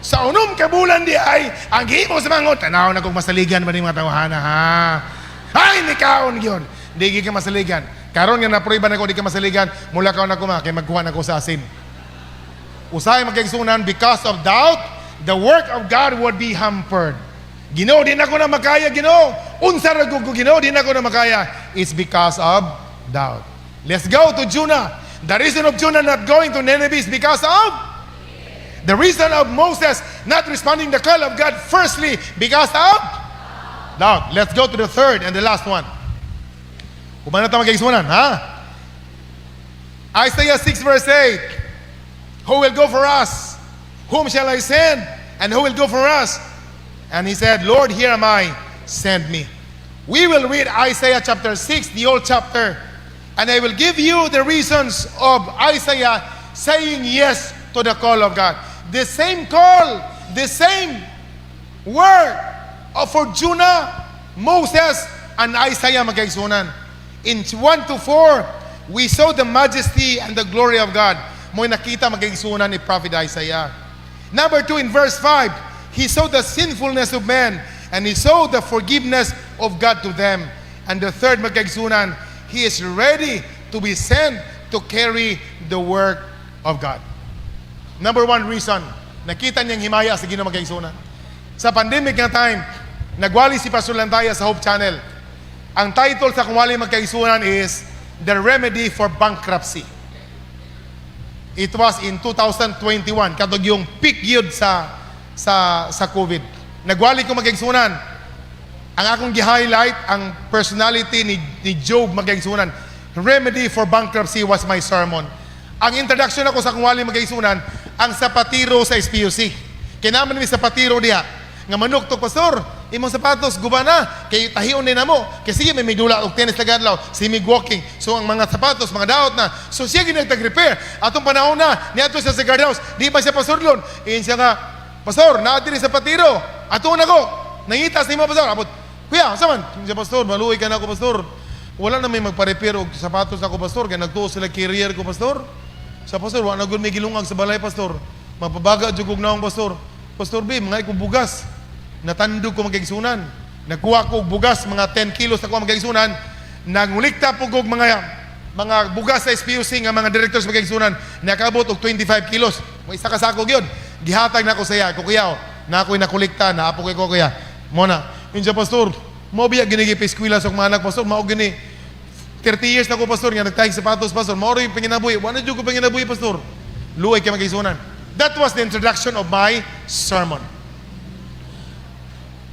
Sa unom ka bulan di ay ang gihimo sa mangon, tanaw na kog masaligan ba ni mga tawhana ha. Ay ni kaon gyon. Di ka masaligan. Karon nga na-prueba nako di ka masaligan, mulakaw na ko ma kay magkuha nako sa asin. Usahay magkaigsunan, because of doubt, the work of God would be hampered. Ginoo, di na ko na makaya, Ginoo. Unsa ra gud ko, Ginoo, di na ko na makaya. It's because of doubt. Let's go to Jonah. The reason of Jonah not going to Nineveh is because of the reason of Moses not responding the call of God, firstly, because of doubt. Let's go to the third and the last one. Kumain na tayo mag-igsunan, ha? Isaiah 6 verse 8. Who will go for us? Whom shall I send? And who will go for us? And he said, Lord, here am I, send me. We will read Isaiah chapter 6, the whole chapter, and I will give you the reasons of Isaiah saying yes to the call of God. The same call, the same word for Jonah, Moses, and Isaiah magkaigsunan. In 1 to 4, we saw the majesty and the glory of God. Mo'y nakita magkaigsunan ni Prophet Isaiah. Number 2, in verse 5, he saw the sinfulness of men, and he saw the forgiveness of God to them. And the third, magkaigsunan, he is ready to be sent to carry the work of God. Number 1 reason, nakita niyang himaya sa Ginoo magkaigsunan. Sa pandemic nga time, nagwali si Pastor Lantaya sa Hope Channel. Ang title sa kumwali magkaigsunan is The Remedy for Bankruptcy. It was in 2021, katog yung peak yun sa COVID. Nagwali ko magkaigsunan. Ang akong gi-highlight, ang personality ni Job magkaigsunan. Remedy for Bankruptcy was my sermon. Ang introduction ako sa kumwali magkaigsunan, ang sapatiro sa SPUC. Kinaman mi sapatiro diha. Nga manok to, pastor, imong sapatos guba na kay tahion din namo. Kay sige may dula og tennis tagadlaw, si mig walking. So ang mga sapatos mga daot na. So siya ginagtag-repair. Atong panahon na niadto siya sa guardhouse. Di ba siya pastor lon? Iyon siya nga, pastor, naa diri sa patiro. Ato na ko. Nangitas nimo pastor. Abot, kuya, saman, siya pastor, maluoy ka na ako pastor. Wala na may magpa-repair og sapatos ako pastor kay nagtuo sila career ko pastor. Sa pastor, wa na gud may gilungag sa balay pastor. Mapabaga jud kog naong pastor. Pastor B, mga bugas. Natandog ko magkaigsunan. Nagkuha ko bugas, mga 10 kilos na ko magkaigsunan. Nangulikta po ko mga bugas sa SPUC nga mga directors magkaigsunan. Nakabot og 25 kilos. May isa kasako yun. Gihatag na ko sa iya. Kukuya, na ako'y nakulikta, na apo ko kuya. Mona, yun siya pastor, mo biya ginigipis kwila sa mga anak pastor, mao gini 30 years na ko pastor, nga nagtahig sapatos pastor, mao rin yung panginabuhi. Wala dyan ko panginabuhi pastor. Luway ka magkaigsunan. That was the introduction of my sermon.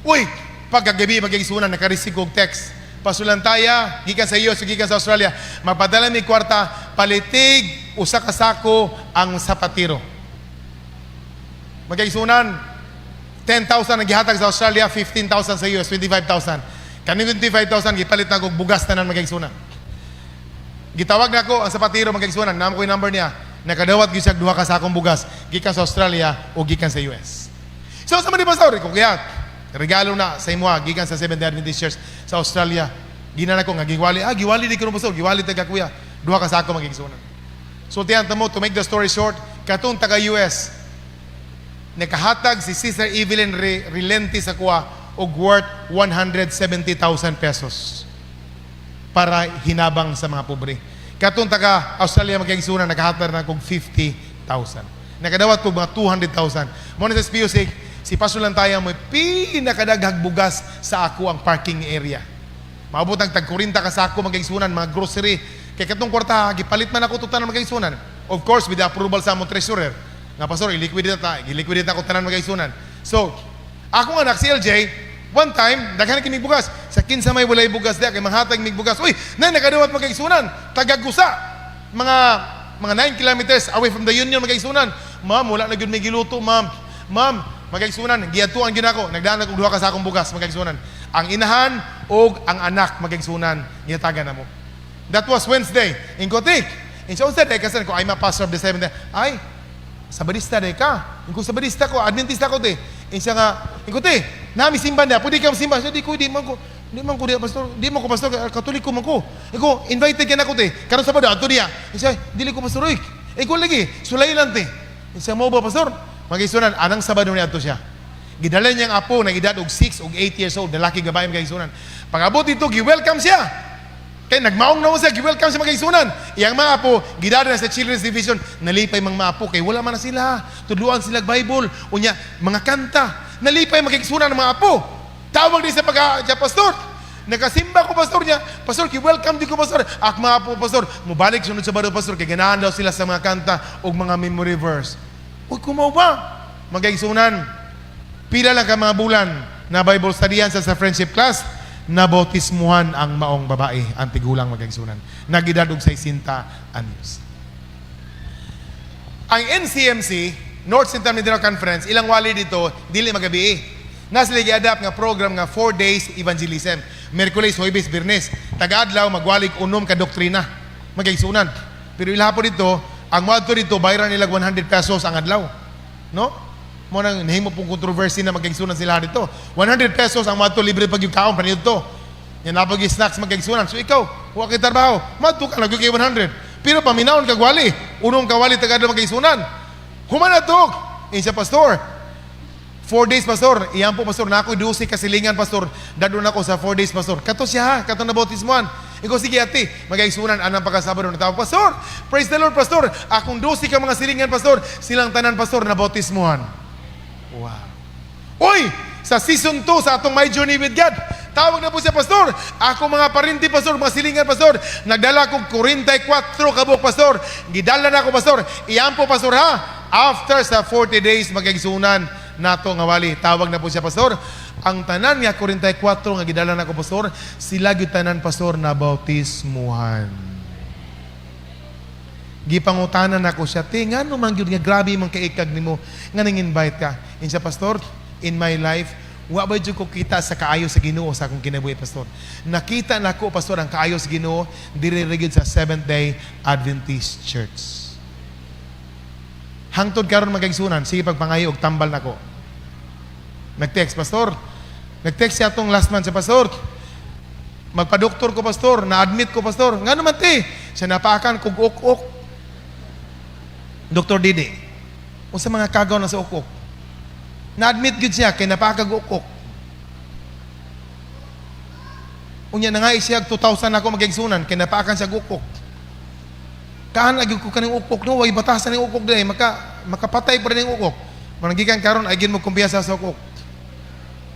Uy, pagkagabi magkaigsunan, nakareceive kong text. Pasulantaya, gikan sa iyo, gikan sa Australia. Magpadala mi kwarta, palitig, usa ka sako ang sapatiro. Magkaigsunan, 10,000 ang gihatag sa Australia, 15,000 sa US, 25,000. Kaning 25,000 gipalit na kog bugas tanan magaigsunan. Gitawag na ako ang sapatero magaigsunan, namo ko yung number niya. Nakadawat gyud siya duha ka sakong bugas gikan sa Australia o gikan sa US. So sa man di pastor ko kaya regalo na sa imo gikan sa Seventh-day Adventist Church sa Australia. Ginan ako nga giwali di ko pastor, giwali taga kuya. Duha ka sako magaigsunan. So tiyan mo to make the story short, katong taga US nakahatag si Sister Evelyn Relente sa kuha og worth 170,000 pesos para hinabang sa mga pobre. Katong taga Australia magaigsunan nakahatag na kog 50,000. Nakadawat ko mga 200,000. Mo sa SPUC, si Pastor lang tayo mo pinakadaghag bugas sa ako ang parking area. Maabot ang tag 40 ka sako magaigsunan mga grocery. Kay katong kwarta gipalit man ako tutan magaigsunan. Of course with the approval sa among treasurer. Nga pastor, i-liquidate na ko tanan magaigsunan. So, ako nga anak si LJ, one time daghan kini bugas. Sa kinsa may walay bugas diha kay manghatag mig bugas. Uy, nay nakadawat magaigsunan. Tagagusa. Mga 9 kilometers away from the Union magaigsunan. Ma'am, wala na gyud may giluto, ma'am. Ma'am, magaigsunan, giadtuan gyud ako. Nagdaan ako duha ka sakong bugas magaigsunan. Ang inahan o ang anak magaigsunan, gihatagan na mo. That was Wednesday. In Kotik. In Saturday, kasi ko, I'm a pastor of the Seventh Day. Ay, Sabadista day ka. In ko Sabadista ko, Adventista ko te. In siya nga, in ko te, nami simba na, pwede ka simba. So, di man ko, pastor, di man ko pastor, katoliko man ko. Iko, invited ka na ko te. Karon Sabado, ato niya. In siya, dili ko pastor, oy. Iko lagi, sulay lang te. In siya, mo ba pastor? Mag-isunan, anang Sabado niya ato siya. Gidala niyang apo na edad og 6 og 8 years old, lalaki gabay mag-isunan. Pag-abot dito, gi-welcome siya. Kaya nagmaong na siya, gi-welcome siya mag-isunan. Iyang mga apo, gidala na sa Children's Division, nalipay mga apo, kay wala man na sila. Tudluan sila Bible, unya, mga kanta. Nalipay mag-isunan ng mga apo. Tawag din sa pastor. Nakasimba ko pastor niya. Pastor, ki-welcome din ko pastor. Ak mga apo, pastor, mubalik sunod sa baro pastor, kay ganahan daw sila sa mga kanta o mga memory verse. Uy, kumaw ba? Mag-isunan. Pila lang ka mga bulan na Bible studyan sa friendship class, nabautismuhan ang maong babae, ang tigulang mag-igsunan. Nagidad og 60 anyos. Ang NCMC, North Central Mindanao Conference, ilang wali dito, dili magabi. Nasa gi-adapt nga program nga 4 days evangelism. Merkulis, Huwebes, Biyernes. Taga-adlaw, magwalig unom ka doktrina. Mag-igsunan. Pero ilapo dito, ang mga dito, bayaran nila 100 pesos ang adlaw. No? Mo nang nahimo pong controversy na magkaigsunan sila dito. 100 pesos ang madto libre pag yung kaon pa nito. Yan napag snacks magkaigsunan. So ikaw, wa kay trabaho, madto ka lagi kay 100. Pero paminawon kag wali, unong kawali tagad magkaigsunan. Humanatok in sa pastor. 4 days pastor, iyan po pastor, na ako 12 kasilingan pastor. Dadon ako sa 4 days pastor. Kato siya, kato na bautismuhan. Ikaw sige ati, magkaigsunan anang pagkasabado na tawag. Pastor, praise the Lord pastor. Akong 12 ka mga silingan pastor, silang tanan pastor na bautismuhan. Wow. Uy, sa season 2 sa atong My Journey with God, tawag na po siya pastor. Ako mga parinti pastor, mga silingan pastor, nagdala kong 44 kabuk pastor. Gidala na ako pastor. Iyan po pastor ha. After sa 40 days magkaigsunan nato nga wali, tawag na po siya pastor. Ang tanan nga 44 nga gidala na ako pastor, sila gyud tanan pastor na bautismuhan. Gipangutanan ako siya, te, nga naman yun nga, grabe mong kaikag ni mo, nga nang-invite ka. In siya, pastor, in my life, wa ba dyan ko kita sa kaayo sa Ginoo sa akong kinabuhi, pastor. Nakita na ko, pastor, ang kaayo sa Ginoo, diririgid sa Seventh-day Adventist Church. Hangtod karon magkaigsunan, sige pagpangayo, og tambal na ko. Nag-text, pastor. Nag-text siya itong last month sa pastor. Magpa-doktor ko, pastor. Na-admit ko, pastor. Nga naman, te. Siya napakan kog ok-ok. Dr. Didi, o sa mga kagaw na sa ukok, na-admit gud siya kay napakag-ukok. Unya na nga siya 2,000 ako magigsunan kay napakan siya ukok. Kaan lagi ko kaning ukok no, way batasan ning ukok dai, makapatay pa rin ning ukok. Managikan karon ay gin mo kumpiyansa sa ukok.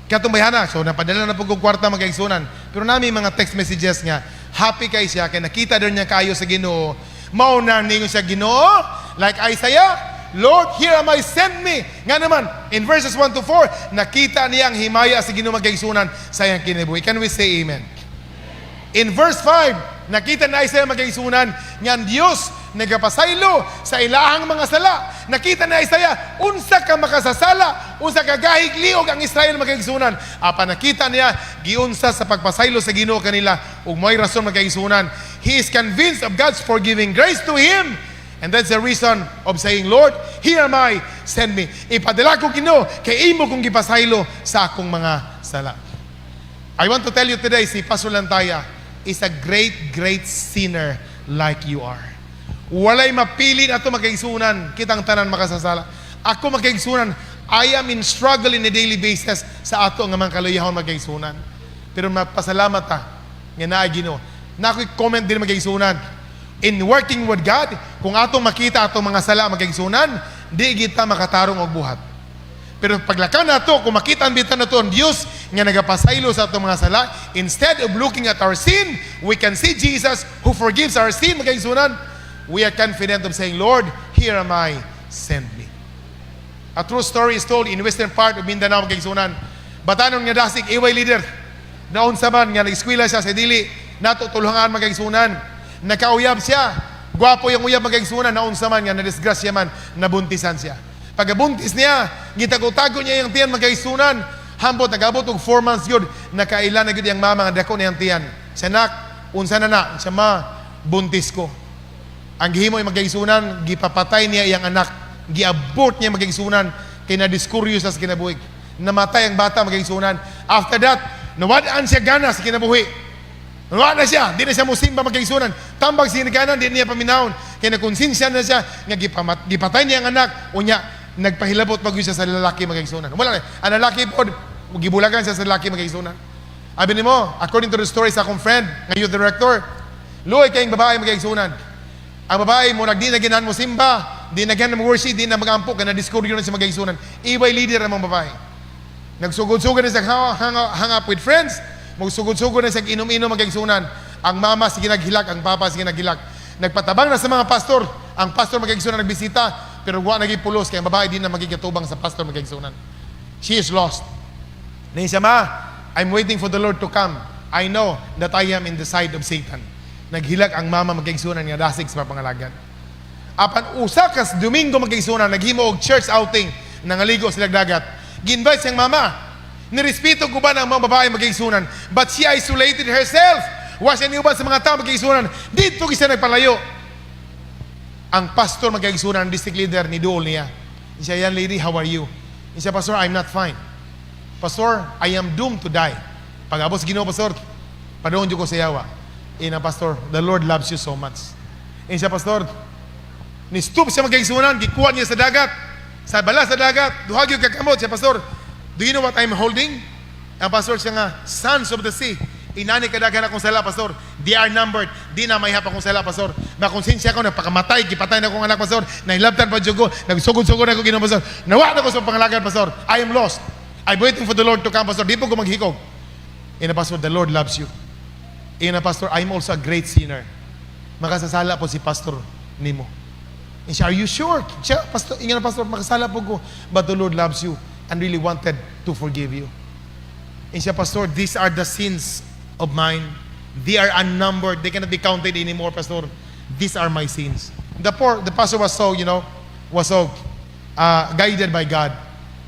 Kaya bayana, so napadala na pag kwarta magigsunan. Pero nami mga text messages nga, happy kay siya kay nakita daw niya kayo sa Ginoo. Mao na ningon sa Ginoo. Like Isaiah, Lord, here am I, send me. Nga naman, in verses 1 to 4, nakita niya ang himaya sa Ginoo magkaigsunan sa iyang kinabuhi. Can we say amen? In verse 5, nakita na Isaiah magkaigsunan nga ang Diyos nagapasaylo sa ilahang mga sala, nakita na Isaiah, unsa ka makasasala, unsa ka gahig liog ang Israel magkaigsunan. Apa nakita niya, giunsa sa pagpasaylo sa Ginoo kanila, ug may rason magkaigsunan. He is convinced of God's forgiving grace to him. And that's the reason of saying, Lord, here am I, send me. Ipadala ko Ginoo, kay imo kong gipasaylo sa akong mga sala. I want to tell you today, si Pastor Lantaya is a great, great sinner like you are. Walay mapili na ito magkaigsunan, kitang tanan makasasala. Ako magkaigsunan, I am in struggle in a daily basis sa ato nga mga kaluyahon magkaigsunan. Pero magpasalamat ta, nga naa Ginoo. Na ako'y comment din magkaigsunan. In working with God, kung atong makita atong mga sala magkaigsunan, di kita makatarong og buhat. Pero paglakan nato, kung makita ang bitan nato ang Diyos nga nagapasaylo sa atong mga sala, instead of looking at our sin, we can see Jesus who forgives our sin magkaigsunan. We are confident of saying, Lord, here am I, send me. A true story is told in western part of Mindanao, magkaigsunan. Batanon nga dasig, iway leader. Naon sa man, nga nag-eskwela siya sa dili, natutulungan magkaigsunan. Nakauyab siya. Gwapo yung uyab magkaigsunan, naon sa man, nga nadisgrasya man, nabuntisan siya. Pagabuntis niya, gitago-tago niya yung tiyan magkaigsunan. Hambot, nag-abot og 4 months yun, nakailan na yun yung mama, nga dako na yung tiyan. Siya nak, unsa na, siya ma, buntis ko. Ang gihimo ay magkaigsunan, gipapatay niya iyang anak, giabort niya magkaigsunan, kay nadiskuryo sa kinabuhi. Namatay ang bata magkaigsunan. After that, nawadaan siya gana sa kinabuhi. Nawala siya, di na siya musimba magkaigsunan. Tambag sinikanan, di niya paminahon. Kaya nakonsensya na siya, nga gipatay niya ang anak, unya, nagpahilabot pag siya sa lalaki magkaigsunan. Wala na, ang lalaki po, gibulagan siya sa lalaki magkaigsunan. Abi ni mo, according to the story sa akong friend, nga youth director, luoy kayong babae magkaigsunan. Ang babae mo, di na ginahan mo simba, di na ginahan mo worship, di na mag-ampok, na discourage na siya magkaigsunan. Iway leader ang mga babae. Nagsugod-sugod na siya hang up with friends, magsugod-sugod na siya inom-inom magkaigsunan. Ang mama, sige naghilak, ang papa, sige naghilak. Nagpatabang na sa mga pastor, ang pastor magkaigsunan nagbisita, pero wala nagipulos, kaya ang babae di na magigitubang sa pastor magkaigsunan. She is lost. Naisya, ma, I'm waiting for the Lord to come. I know that I am in the side of Satan. Naghilak ang mama magkaigsunan nga dasig sa pangalagan. Apan usa kas Domingo magkaigsunan, naghimo og church outing, nangaligo sila dagat. Ginvite siyang mama. Nirespeto ko ba ng mga babae magkaigsunan? But she isolated herself. Wa siya niuban sa mga tao magkaigsunan. Dito siya nagpalayo. Ang pastor magkaigsunan, district leader ni Dool niya. Siya, yan lady, how are you? Siya, Pastor, I'm not fine. Pastor, I am doomed to die. Pag-abot sa Ginoo, Pastor, padung ko sa yawa. Ina, Pastor, the Lord loves you so much. Siya, Pastor, ni-stoop siya magkaigsunan, gikuha niya sa dagat, sa bala sa dagat, duhag yung kakamot. Siya, Pastor, do you know what I'm holding? Ang Pastor siya nga, sons of the sea. Inani kadagan akong sala, Pastor. They are numbered. Di na may hap akong sala, Pastor. Makonsensya ako, nagpakamatay, gipatay na akong anak, Pastor. Nailabtan pa dyan ko, nagsugod-sugod na ako Ginoo, Pastor. Nawa na ko sa pangalagan, Pastor. I am lost. I'm waiting for the Lord to come, Pastor. Di po ko maghikog. Ina, Pastor, the Lord loves you. Ina, Pastor, I'm also a great sinner. Makasasala po si Pastor nimo. Siya, are you sure? Siya, Pastor, ina, Pastor, makasala po ko. But the Lord loves you and really wanted to forgive you. Siya, Pastor, these are the sins of mine. They are unnumbered. They cannot be counted anymore, Pastor. These are my sins. The pastor was so, guided by God.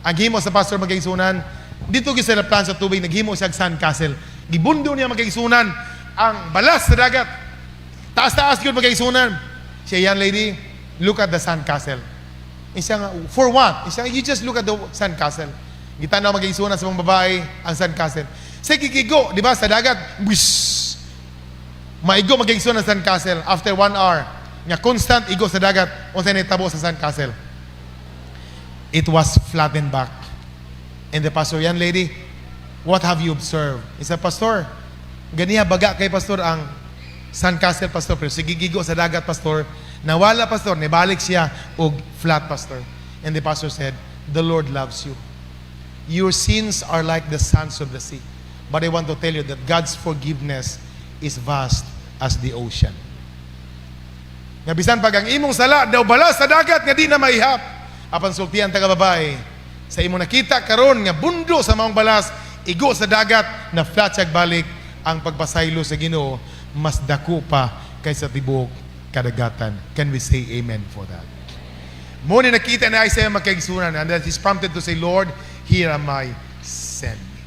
Ang himo sa pastor magkaigsunan, dito sa plan sa tubig, naghimo siya sand castle. Gibundo niya magkaigsunan ang balas sa dagat. Taas-taas yun magkaigsunan. Siya, yan lady, look at the sand castle. Siya nga, for what? Siya, you just look at the sand castle. Gitanaw magkaigsunan sa mga babae ang sand castle. Sa kikigo, di ba, sa dagat, wish! Maigo magkaigsunan sa sand castle after 1 hour. Nga constant igo sa dagat, o sa nitabo sa sand castle. It was flattened back. And the pastor, yan lady, what have you observed? Isa, Pastor, ganiya baga kay Pastor ang sandcastle, Pastor, pero sigigigo sa dagat, Pastor, nawala, Pastor, nibalik siya og flat, Pastor. And the pastor said, the Lord loves you. Your sins are like the sands of the sea. But I want to tell you that God's forgiveness is vast as the ocean. Nga bisan pag ang imong sala daw balas sa dagat nga di na maihap. Apan sultihan taga babae, sa imong nakita karon nga bundo sa maong balas, igo sa dagat na flat siya balik, ang pagpasaylo sa Ginoo mas dako pa kaysa tibuok kadagatan. Can we say amen for that? Muna nakita na Isaiah magkaigsunan, and that he's prompted to say, Lord, here am I, send me.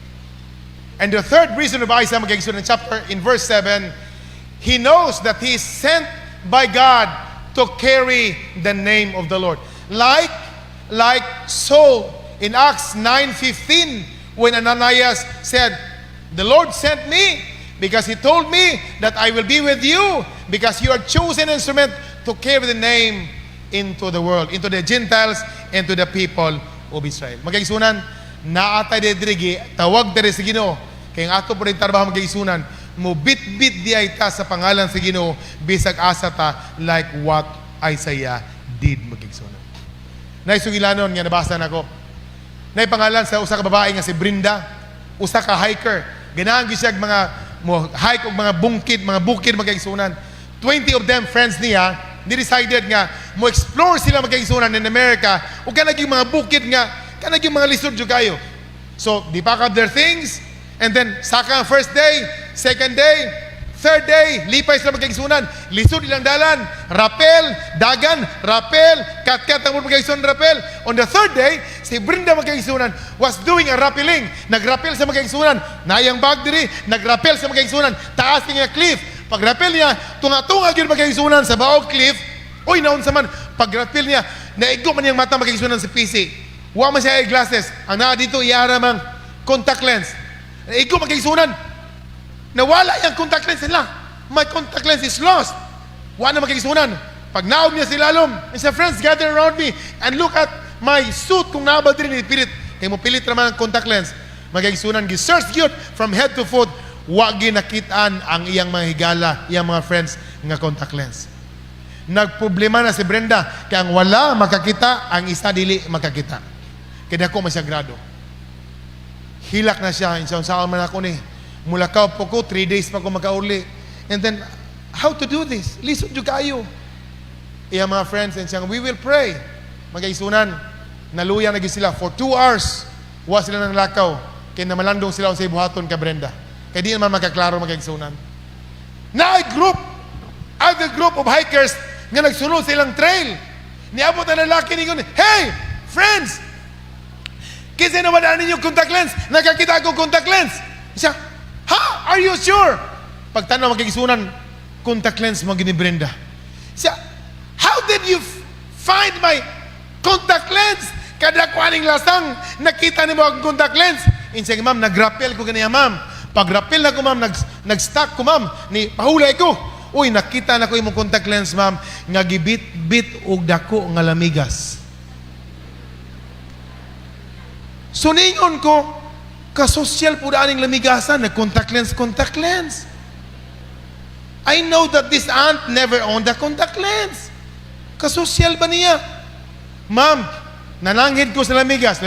And the third reason of Isaiah magkaigsunan in verse 7, he knows that he is sent by God to carry the name of the Lord. Like Saul in Acts 9:15, when Ananias said, the Lord sent me because he told me that I will be with you because you are chosen instrument to carry the name into the world, into the Gentiles, and to the people of Israel. Magkaigsunan, naatay dedrigi, tawag dere sa Ginoo, kay ang ato po rin trabaho magkaigsunan, mo bit-bit di ay ta sa pangalan sa Ginoo, bisag asa ta, like what Isaiah did magkaigsunan. Naisugilanon nga nabasa nako. Nay pangalan sa usa ka babae nga si Brenda, usa ka hiker. Ganahan gyud siya mga mo hike og mga bukid magkaigsunan. 20 of them friends niya, ni decided nga mo explore sila magkaigsunan in America ug kanang mga bukid nga kanang mga lisod jud kayo. So, they pack up their things and then saka first day, second day, third day, lipay sila magkaigsunan. Lisod ilang dalan, rappel, dagan, rappel, kat-kat ang magkaigsunan, rappel. On the third day, si Brenda magkaigsunan was doing a rappelling. Nagrappel sa magkaigsunan. Nayang bag diri, nagrappel sa magkaigsunan. Taas nga cliff. Pag-rappel niya, tunga-tunga yun magkaigsunan sa baog cliff. Uy, naon sa man. Pag-rappel niya, naigo man niyang mata magkaigsunan sa PC. Huwag man siya eyeglasses. Ang naa dito, iaramang contact lens. Naigo magkaigsunan. Nawala yung contact lens nila. My contact lens is lost. Wala na magkaigsunan. Pag naog niya si Lalom, and sa friends gather around me and look at my suit kung naabal din pilit. Kaya mo pilit naman ang contact lens. Magkaigsunan, gi-search yun from head to foot. Huwag ginakitaan ang iyang mga higala, iyang mga friends nga contact lens. Nagproblema na si Brenda, kaya ang wala makakita, ang isa dili makakita. Kaya ako masyagrado. Hilak na siya, saan man ako ni. Mulakaw po ko, 3 days pa ko makauli. And then, how to do this? Lisod yung kayo. Iyang mga friends, and siya, we will pray. Magkaisunan, naluya na sila for 2 hours. Wa sila ng lakaw. Kaya namalandong sila sa ibuhaton ka Brenda. Kaya di naman magkaklaro magkaigsunan. Na other group of hikers nga nagsunod sa ilang trail. Niabot na lalaki ninyo, hey, friends! Kasi naman ninyo contact lens. Nakakita ko contact lens. Siya, ha? Are you sure? Pagtanaw magkaigsunan, contact lens mo gini Brenda. Siya, how did you find my contact lens? Kada kuaning lasang, nakita ni mo ang contact lens. Insya ma'am, nag-rappel ko ganyan ma'am. Pag-rappel na ko ma'am, nag-stack ko ma'am, ni pahulay ko. Uy, nakita na ko yung contact lens ma'am, nga gibit-bit og dako nga lamigas. Suningon ko, kasosyal po daaning lamigasan, nag-contact lens. I know that this aunt never owned a contact lens. Kasosyal ba niya? Ma'am, nananghid ko sa lamigas.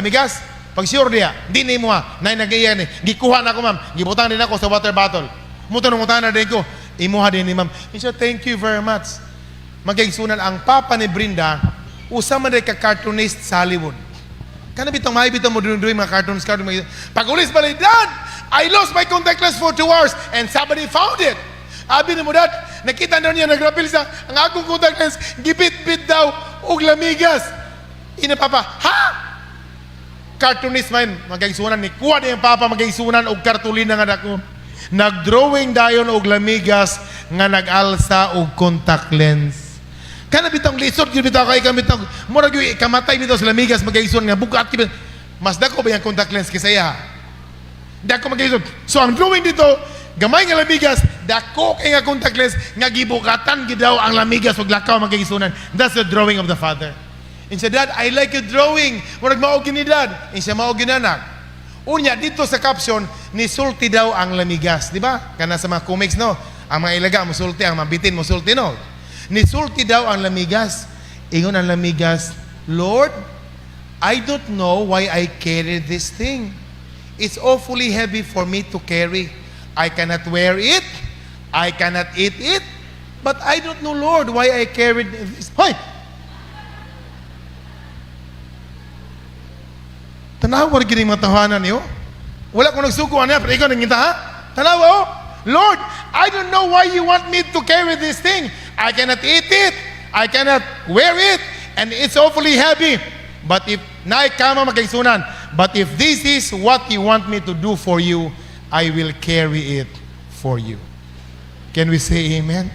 Pag sure diya, di na mo ha, na nag-iyan eh. Gikuha na ako ma'am, gibutang din ako sa water bottle. Mutanong na din ko, imuha din ni ma'am. He said, thank you very much. Magkaigsunan, ang papa ni Brenda, usama na ka-cartoonist sa Hollywood. Kana bitong maibitong mo doon mga cartoons. Pag ulis balik, Dad, I lost my contact lens for 2 hours and somebody found it. Abi ni mo, Dad, nakita na niya, nagrapil sa, ang akong contact lens, gipit-bit daw, og lamigas. Ina papa, ha? Cartoonist man, magkaigsunan ni kuha na yung papa magkaigsunan og kartulina nga dako. Nagdrawing dayon og lamigas nga nag-alsa og contact lens. Kana bitong lisod gyud bitaw kay kamitong murag gyud kamatay bitaw sa lamigas magkaigsunan nga bugat gyud. Mas dako ba yung contact lens kaysa iya? Dako magkaigsunan. So ang drawing dito, gamay nga lamigas, dako kay nga contact lens nga gibukatan gid daw ang lamigas ug lakaw magkaigsunan. That's the drawing of the Father. And siya, Dad, I like your drawing. Murag maogin ni Dad. And siya maogin anak. Unya, dito sa caption, nisulti daw ang lamigas. Di ba? Kana sa mga comics, no? Ang mga ilaga, musulti. Ang mabitin, musulti, no? Nisulti daw ang lamigas. Ingon ang lamigas, Lord, I don't know why I carry this thing. It's awfully heavy for me to carry. I cannot wear it. I cannot eat it. But I don't know, Lord, why I carried this. Hoy! Tanawa rin mga tahanan niyo. Wala ko nagsuko niya, pero ikaw nangita ha? Tanawa, oh, Lord, I don't know why you want me to carry this thing. I cannot eat it. I cannot wear it. and it's awfully heavy. But if naikama magkaisunan, but if this is what you want me to do for you, I will carry it for you. Can we say amen?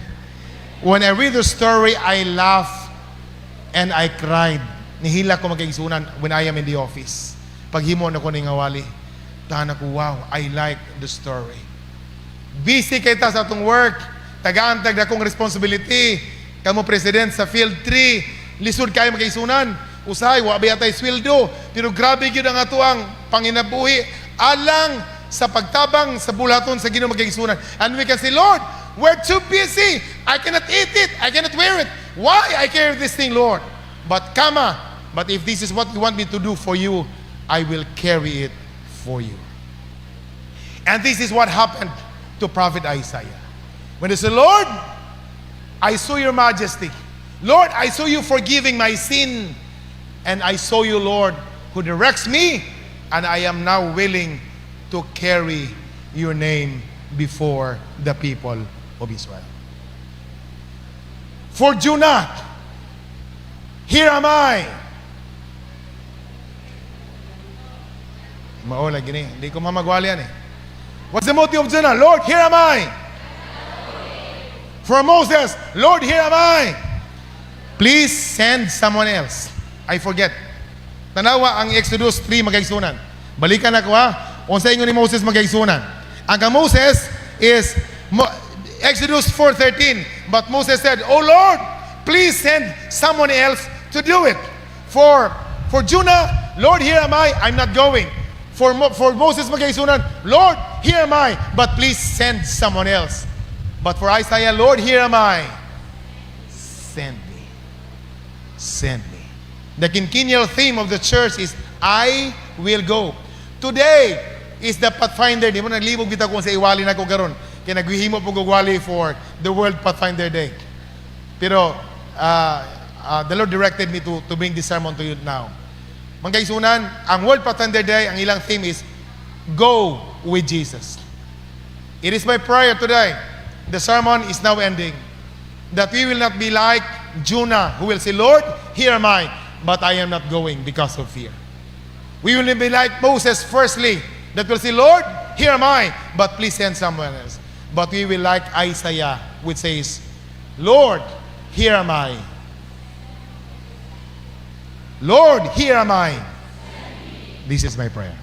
When I read the story, I laugh and I cried. Nihila ko magkaisunan when I am in the office. Paghimo na ko ni ngawali, tahan ako, wow, I like the story. Busy kita sa atong work, tagaan-tag na kong responsibility. Kamo president sa field 3, lisod kayo magkaisunan. Usahay, wabi atay sweldo. Pero grabe yun ang ato ang panginabuhi. Alang sa pagtabang sa bulaton sa Ginoo magkaisunan. And we can say, Lord, we're too busy. I cannot eat it. I cannot wear it. Why I carry this thing, Lord? But but if this is what you want me to do for you, I will carry it for you. And this is what happened to Prophet Isaiah. When they said, Lord, I saw your majesty. Lord, I saw you forgiving my sin. And I saw you, Lord, who directs me. And I am now willing to carry your name before the people of Israel. For Jonah, here am I. Maola gini, hindi ko mamagwali yan eh. What's the motive of Jonah? Lord, here am I. For Moses, Lord, here am I. Please send someone else. I forget. Tanawa ang Exodus 3 magkaisunan. Balikan ako ha. Unsa ingon ni Moses magkaisunan. Ang kang Moses is Exodus 4:13. But Moses said, Oh Lord, please send someone else to do it. For Jonah, Lord, here am I. I'm not going. For Moses magkaisunan, Lord, here am I, but please send someone else. But for Isaiah, Lord, here am I. Send me. Send me. The quinquennial theme of the church is, I will go. Today is the Pathfinder Day. Mo naglibog bitaw ko sa iwali na ko karon. Kaya naghihimo po gugwali for the World Pathfinder Day. Pero the Lord directed me to bring this sermon to you now. Magkaisunan, ang World Pathfinder Day, ang ilang theme is, Go with Jesus. It is my prayer today, the sermon is now ending, that we will not be like Jonah, who will say, Lord, here am I, but I am not going because of fear. We will be like Moses, firstly, that will say, Lord, here am I, but please send someone else. But we will like Isaiah, which says, Lord, here am I. Lord, here am I. This is my prayer.